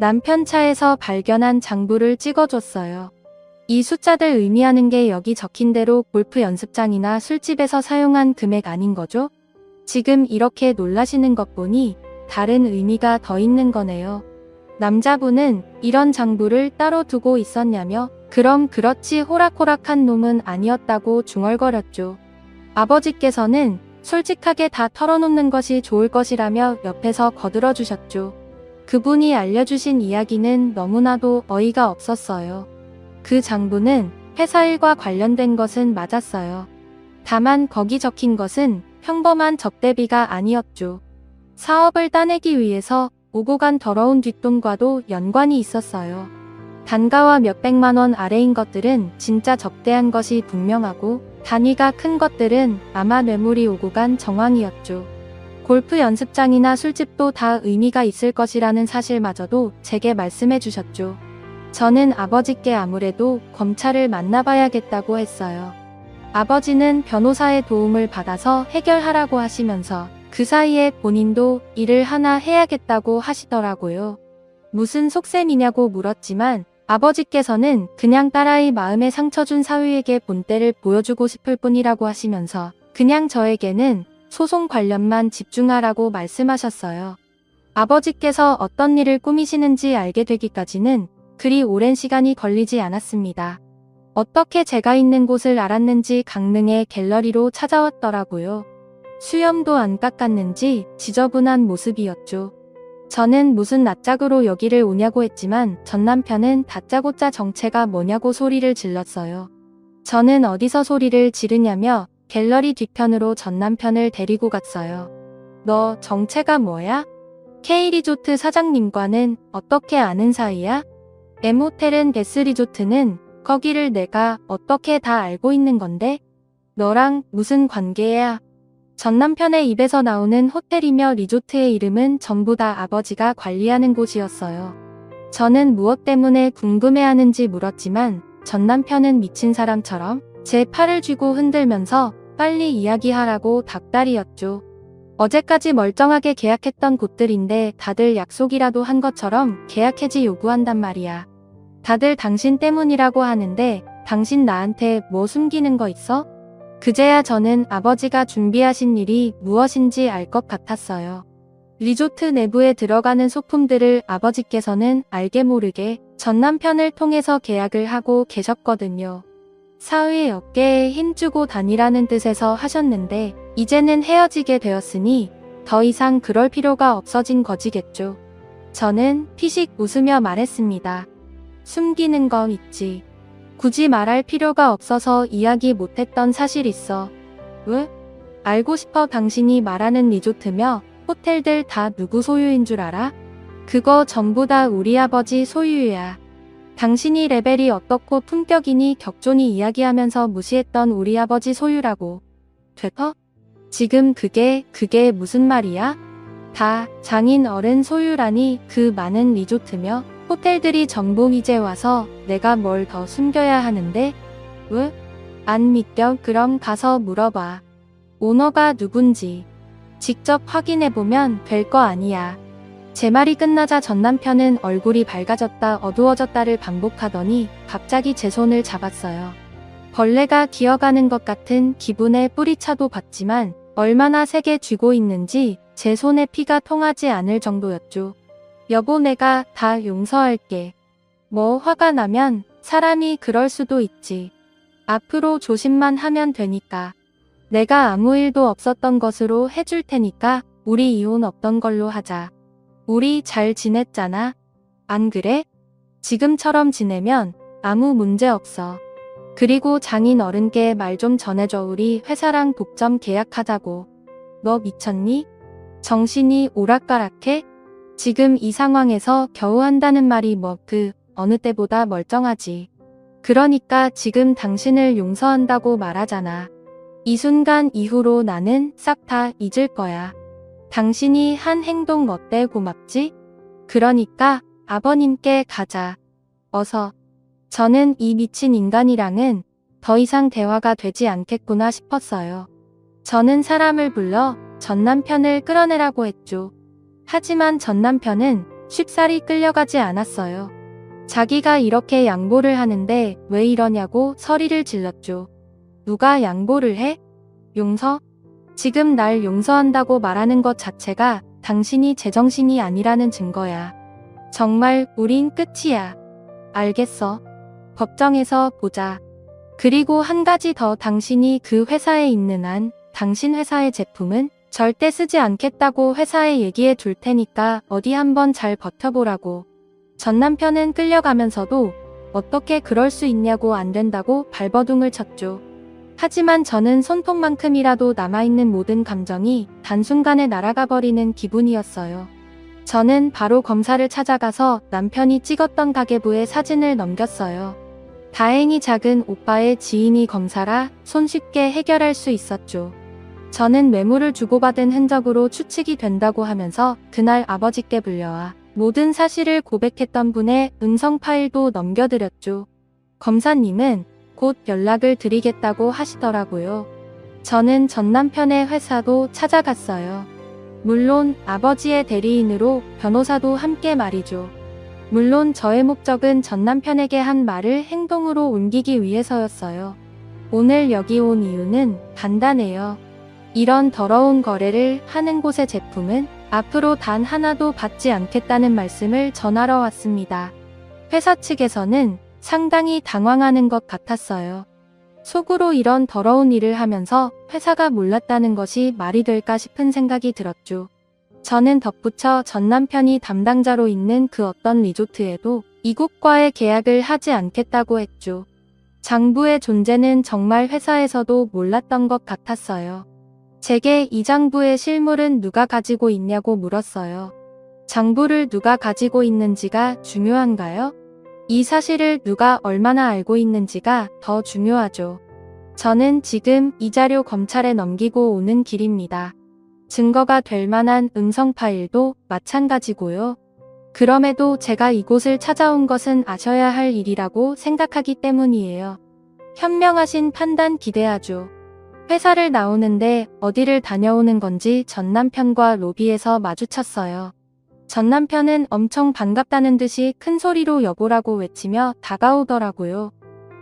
남편 차에서 발견한 장부를 찍어줬어요. 이 숫자들 의미하는 게 여기 적힌 대로 골프 연습장이나 술집에서 사용한 금액 아닌 거죠? 지금 이렇게 놀라시는 것 보니 다른 의미가 더 있는 거네요. 남자분은 이런 장부를 따로 두고 있었냐며 그럼 그렇지 호락호락한 놈은 아니었다고 중얼거렸죠. 아버지께서는 솔직하게 다 털어놓는 것이 좋을 것이라며 옆에서 거들어 주셨죠. 그분이 알려주신 이야기는 너무나도 어이가 없었어요. 그 장부는 회사 일과 관련된 것은 맞았어요. 다만 거기 적힌 것은 평범한 접대비가 아니었죠. 사업을 따내기 위해서 오고 간 더러운 뒷돈과도 연관이 있었어요. 단가와 몇백만 원 아래인 것들은 진짜 접대한 것이 분명하고 단위가 큰 것들은 아마 뇌물이 오고 간 정황이었죠. 골프 연습장이나 술집도 다 의미가 있을 것이라는 사실마저도 제게 말씀해 주셨죠. 저는 아버지께 아무래도 검찰을 만나봐야겠다고 했어요. 아버지는 변호사의 도움을 받아서 해결하라고 하시면서 그 사이에 본인도 일을 하나 해야겠다고 하시더라고요. 무슨 속셈이냐고 물었지만 아버지께서는 그냥 딸아이 마음에 상처 준 사위에게 본때를 보여주고 싶을 뿐이라고 하시면서 그냥 저에게는 소송 관련만 집중하라고 말씀하셨어요. 아버지께서 어떤 일을 꾸미시는지 알게 되기까지는 그리 오랜 시간이 걸리지 않았습니다. 어떻게 제가 있는 곳을 알았는지 강릉의 갤러리로 찾아왔더라고요. 수염도 안 깎았는지 지저분한 모습이었죠. 저는 무슨 낯짝으로 여기를 오냐고 했지만 전 남편은 다짜고짜 정체가 뭐냐고 소리를 질렀어요. 저는 어디서 소리를 지르냐며 갤러리 뒤편으로 전 남편을 데리고 갔어요. 너 정체가 뭐야? K리조트 사장님과는 어떻게 아는 사이야? M호텔은 게스리조트는 거기를 내가 어떻게 다 알고 있는 건데? 너랑 무슨 관계야? 전 남편의 입에서 나오는 호텔이며 리조트의 이름은 전부 다 아버지가 관리하는 곳이었어요. 저는 무엇 때문에 궁금해하는지 물었지만 전 남편은 미친 사람처럼 제 팔을 쥐고 흔들면서 빨리 이야기하라고 닭다리였죠. 어제까지 멀쩡하게 계약했던 곳들인데 다들 약속이라도 한 것처럼 계약 해지 요구한단 말이야. 다들 당신 때문이라고 하는데 당신 나한테 뭐 숨기는 거 있어? 그제야 저는 아버지가 준비하신 일이 무엇인지 알 것 같았어요. 리조트 내부에 들어가는 소품들을 아버지께서는 알게 모르게 전 남편을 통해서 계약을 하고 계셨거든요. 사위의 어깨에 힘주고 다니라는 뜻에서 하셨는데 이제는 헤어지게 되었으니 더 이상 그럴 필요가 없어진 거지겠죠. 저는 피식 웃으며 말했습니다. 숨기는 건 있지. 굳이 말할 필요가 없어서 이야기 못했던 사실 있어. 왜? 알고 싶어. 당신이 말하는 리조트며 호텔들 다 누구 소유인 줄 알아? 그거 전부 다 우리 아버지 소유야. 당신이 레벨이 어떻고 품격이니 격존이 이야기하면서 무시했던 우리 아버지 소유라고. 되터? 지금 그게 무슨 말이야? 다 장인 어른 소유라니. 그 많은 리조트며 호텔들이 전부 이제 와서 내가 뭘 더 숨겨야 하는데? 왜? 안 믿겨? 그럼 가서 물어봐. 오너가 누군지 직접 확인해보면 될 거 아니야. 제 말이 끝나자 전 남편은 얼굴이 밝아졌다 어두워졌다를 반복하더니 갑자기 제 손을 잡았어요. 벌레가 기어가는 것 같은 기분에 뿌리차도 봤지만 얼마나 세게 쥐고 있는지 제 손에 피가 통하지 않을 정도였죠. 여보, 내가 다 용서할게. 뭐 화가 나면 사람이 그럴 수도 있지. 앞으로 조심만 하면 되니까. 내가 아무 일도 없었던 것으로 해줄 테니까 우리 이혼 없던 걸로 하자. 우리 잘 지냈잖아. 안 그래? 지금처럼 지내면 아무 문제 없어. 그리고 장인 어른께 말 좀 전해줘. 우리 회사랑 독점 계약하자고. 너 미쳤니? 정신이 오락가락해? 지금 이 상황에서 겨우 한다는 말이 뭐 어느 때보다 멀쩡하지. 그러니까 지금 당신을 용서한다고 말하잖아. 이 순간 이후로 나는 싹 다 잊을 거야. 당신이 한 행동 어때? 고맙지? 그러니까 아버님께 가자. 어서. 저는 이 미친 인간이랑은 더 이상 대화가 되지 않겠구나 싶었어요. 저는 사람을 불러 전 남편을 끌어내라고 했죠. 하지만 전 남편은 쉽사리 끌려가지 않았어요. 자기가 이렇게 양보를 하는데 왜 이러냐고 서리를 질렀죠. 누가 양보를 해? 용서? 지금 날 용서한다고 말하는 것 자체가 당신이 제정신이 아니라는 증거야. 정말 우린 끝이야. 알겠어. 법정에서 보자. 그리고 한 가지 더. 당신이 그 회사에 있는 한 당신 회사의 제품은 절대 쓰지 않겠다고 회사에 얘기해 둘 테니까 어디 한번 잘 버텨보라고. 전 남편은 끌려가면서도 어떻게 그럴 수 있냐고 안 된다고 발버둥을 쳤죠. 하지만 저는 손톱만큼이라도 남아있는 모든 감정이 단순간에 날아가 버리는 기분이었어요. 저는 바로 검사를 찾아가서 남편이 찍었던 가계부의 사진을 넘겼어요. 다행히 작은 오빠의 지인이 검사라 손쉽게 해결할 수 있었죠. 저는 뇌물을 주고받은 흔적으로 추측이 된다고 하면서 그날 아버지께 불려와 모든 사실을 고백했던 분의 음성 파일도 넘겨드렸죠. 검사님은 곧 연락을 드리겠다고 하시더라고요. 저는 전 남편의 회사도 찾아갔어요. 물론 아버지의 대리인으로 변호사도 함께 말이죠. 물론 저의 목적은 전 남편에게 한 말을 행동으로 옮기기 위해서였어요. 오늘 여기 온 이유는 간단해요. 이런 더러운 거래를 하는 곳의 제품은 앞으로 단 하나도 받지 않겠다는 말씀을 전하러 왔습니다. 회사 측에서는 상당히 당황하는 것 같았어요. 속으로 이런 더러운 일을 하면서 회사가 몰랐다는 것이 말이 될까 싶은 생각이 들었죠. 저는 덧붙여 전 남편이 담당자로 있는 그 어떤 리조트에도 이곳과의 계약을 하지 않겠다고 했죠. 장부의 존재는 정말 회사에서도 몰랐던 것 같았어요. 제게 이 장부의 실물은 누가 가지고 있냐고 물었어요. 장부를 누가 가지고 있는지가 중요한가요? 이 사실을 누가 얼마나 알고 있는지가 더 중요하죠. 저는 지금 이 자료 검찰에 넘기고 오는 길입니다. 증거가 될 만한 음성 파일도 마찬가지고요. 그럼에도 제가 이곳을 찾아온 것은 아셔야 할 일이라고 생각하기 때문이에요. 현명하신 판단 기대하죠. 회사를 나오는데 어디를 다녀오는 건지 전 남편과 로비에서 마주쳤어요. 전 남편은 엄청 반갑다는 듯이 큰 소리로 여보라고 외치며 다가오더라고요.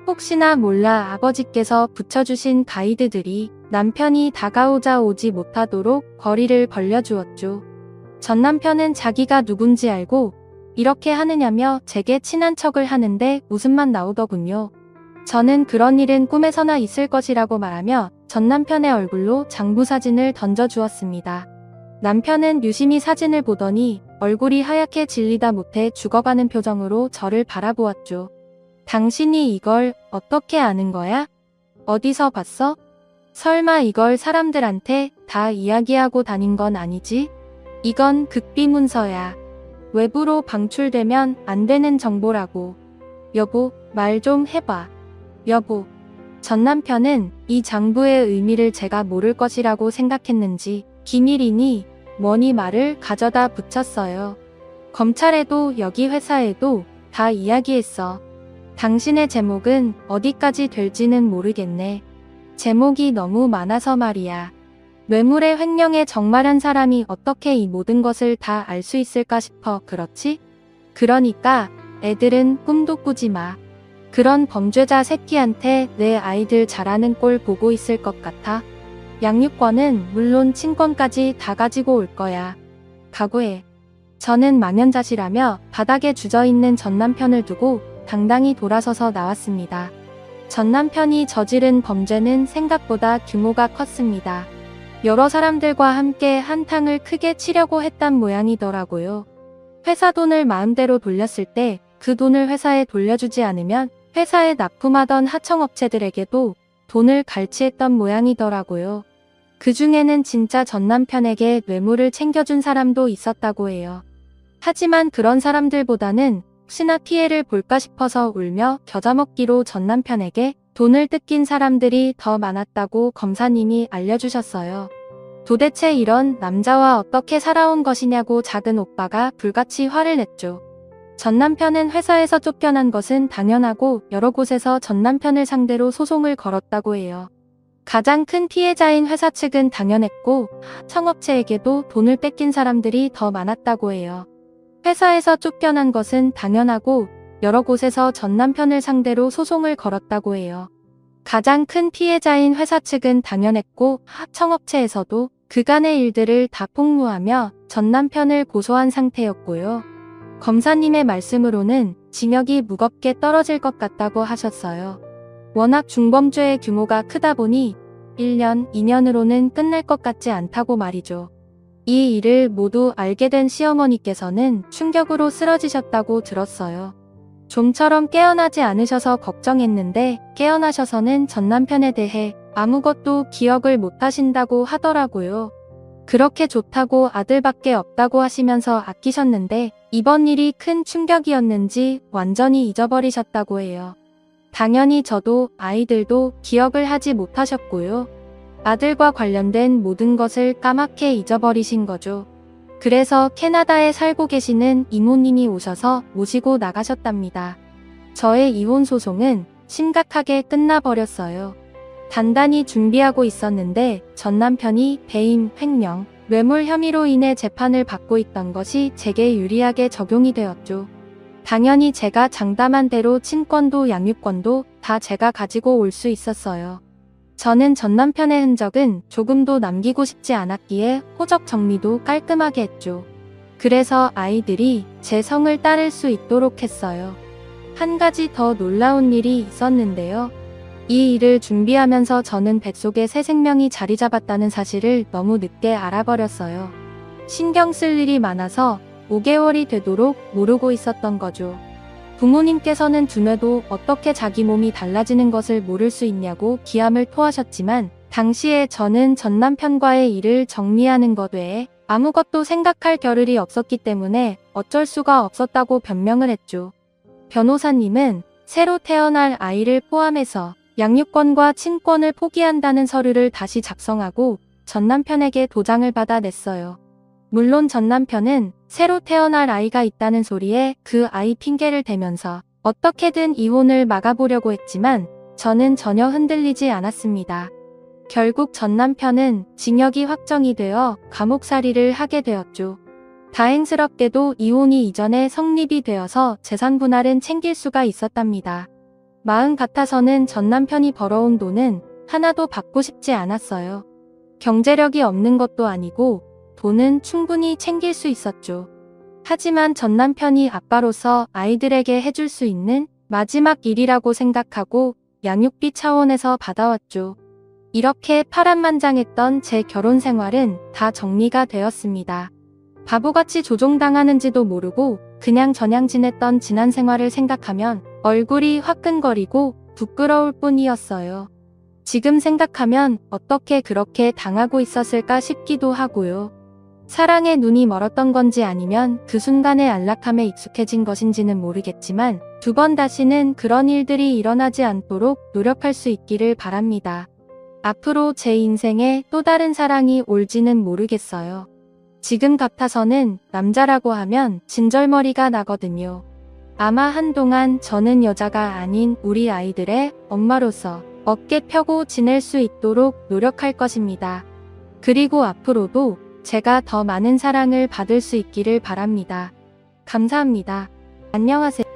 혹시나 몰라 아버지께서 붙여주신 가이드들이 남편이 다가오자 오지 못하도록 거리를 벌려주었죠. 전 남편은 자기가 누군지 알고 이렇게 하느냐며 제게 친한 척을 하는데 웃음만 나오더군요. 저는 그런 일은 꿈에서나 있을 것이라고 말하며 전 남편의 얼굴로 장부 사진을 던져주었습니다. 남편은 유심히 사진을 보더니 얼굴이 하얗게 질리다 못해 죽어가는 표정으로 저를 바라보았죠. 당신이 이걸 어떻게 아는 거야? 어디서 봤어? 설마 이걸 사람들한테 다 이야기하고 다닌 건 아니지? 이건 극비 문서야. 외부로 방출되면 안 되는 정보라고. 여보, 말 좀 해봐. 여보. 전 남편은 이 장부의 의미를 제가 모를 것이라고 생각했는지 기밀이니 뭐니 말을 가져다 붙였어요. 검찰에도 여기 회사에도 다 이야기했어. 당신의 제목은 어디까지 될지는 모르겠네. 제목이 너무 많아서 말이야. 뇌물의 횡령에 적말한 사람이 어떻게 이 모든 것을 다 알 수 있을까 싶어 그렇지? 그러니까 애들은 꿈도 꾸지 마. 그런 범죄자 새끼한테 내 아이들 자라는 꼴 보고 있을 것 같아? 양육권은 물론 친권까지 다 가지고 올 거야. 각오해. 저는 망연자실하며 바닥에 주저있는 전 남편을 두고 당당히 돌아서서 나왔습니다. 전 남편이 저지른 범죄는 생각보다 규모가 컸습니다. 여러 사람들과 함께 한탕을 크게 치려고 했단 모양이더라고요. 회사 돈을 마음대로 돌렸을 때 그 돈을 회사에 돌려주지 않으면 회사에 납품하던 하청업체들에게도 돈을 갈취했던 모양이더라고요. 그 중에는 진짜 전 남편에게 뇌물을 챙겨준 사람도 있었다고 해요. 하지만 그런 사람들보다는 혹시나 피해를 볼까 싶어서 울며 겨자 먹기로 전 남편에게 돈을 뜯긴 사람들이 더 많았다고 검사님이 알려주셨어요. 도대체 이런 남자와 어떻게 살아온 것이냐고 작은 오빠가 불같이 화를 냈죠. 전 남편은 회사에서 쫓겨난 것은 당연하고 여러 곳에서 전 남편을 상대로 소송을 걸었다고 해요. 가장 큰 피해자인 회사 측은 당연했고 청업체에게도 돈을 뺏긴 사람들이 더 많았다고 해요. 회사에서 쫓겨난 것은 당연하고 여러 곳에서 전 남편을 상대로 소송을 걸었다고 해요. 가장 큰 피해자인 회사 측은 당연했고 청업체에서도 그간의 일들을 다 폭로하며 전 남편을 고소한 상태였고요. 검사님의 말씀으로는 징역이 무겁게 떨어질 것 같다고 하셨어요. 워낙 중범죄의 규모가 크다 보니 1년, 2년으로는 끝날 것 같지 않다고 말이죠. 이 일을 모두 알게 된 시어머니께서는 충격으로 쓰러지셨다고 들었어요. 좀처럼 깨어나지 않으셔서 걱정했는데 깨어나셔서는 전 남편에 대해 아무것도 기억을 못하신다고 하더라고요. 그렇게 좋다고 아들밖에 없다고 하시면서 아끼셨는데 이번 일이 큰 충격이었는지 완전히 잊어버리셨다고 해요. 당연히 저도 아이들도 기억을 하지 못하셨고요. 아들과 관련된 모든 것을 까맣게 잊어버리신 거죠. 그래서 캐나다에 살고 계시는 이모님이 오셔서 모시고 나가셨답니다. 저의 이혼 소송은 심각하게 끝나버렸어요. 단단히 준비하고 있었는데 전 남편이 배임, 횡령, 뇌물 혐의로 인해 재판을 받고 있던 것이 제게 유리하게 적용이 되었죠. 당연히 제가 장담한 대로 친권도 양육권도 다 제가 가지고 올 수 있었어요. 저는 전 남편의 흔적은 조금도 남기고 싶지 않았기에 호적 정리도 깔끔하게 했죠. 그래서 아이들이 제 성을 따를 수 있도록 했어요. 한 가지 더 놀라운 일이 있었는데요. 이 일을 준비하면서 저는 뱃속에 새 생명이 자리 잡았다는 사실을 너무 늦게 알아버렸어요. 신경 쓸 일이 많아서 5개월이 되도록 모르고 있었던 거죠. 부모님께서는 두뇌도 어떻게 자기 몸이 달라지는 것을 모를 수 있냐고 기함을 토하셨지만 당시에 저는 전 남편과의 일을 정리하는 것 외에 아무것도 생각할 겨를이 없었기 때문에 어쩔 수가 없었다고 변명을 했죠. 변호사님은 새로 태어날 아이를 포함해서 양육권과 친권을 포기한다는 서류를 다시 작성하고 전 남편에게 도장을 받아냈어요. 물론 전 남편은 새로 태어날 아이가 있다는 소리에 그 아이 핑계를 대면서 어떻게든 이혼을 막아보려고 했지만 저는 전혀 흔들리지 않았습니다. 결국 전 남편은 징역이 확정이 되어 감옥살이를 하게 되었죠. 다행스럽게도 이혼이 이전에 성립이 되어서 재산 분할은 챙길 수가 있었답니다. 마음 같아서는 전 남편이 벌어온 돈은 하나도 받고 싶지 않았어요. 경제력이 없는 것도 아니고 돈은 충분히 챙길 수 있었죠. 하지만 전 남편이 아빠로서 아이들에게 해줄 수 있는 마지막 일이라고 생각하고 양육비 차원에서 받아왔죠. 이렇게 파란만장했던 제 결혼 생활은 다 정리가 되었습니다. 바보같이 조종당하는지도 모르고 그냥 저냥 지냈던 지난 생활을 생각하면 얼굴이 화끈거리고 부끄러울 뿐이었어요. 지금 생각하면 어떻게 그렇게 당하고 있었을까 싶기도 하고요. 사랑에 눈이 멀었던 건지 아니면 그 순간의 안락함에 익숙해진 것인지는 모르겠지만 두 번 다시는 그런 일들이 일어나지 않도록 노력할 수 있기를 바랍니다. 앞으로 제 인생에 또 다른 사랑이 올지는 모르겠어요. 지금 같아서는 남자라고 하면 진절머리가 나거든요. 아마 한동안 저는 여자가 아닌 우리 아이들의 엄마로서 어깨 펴고 지낼 수 있도록 노력할 것입니다. 그리고 앞으로도 제가 더 많은 사랑을 받을 수 있기를 바랍니다. 감사합니다. 안녕하세요.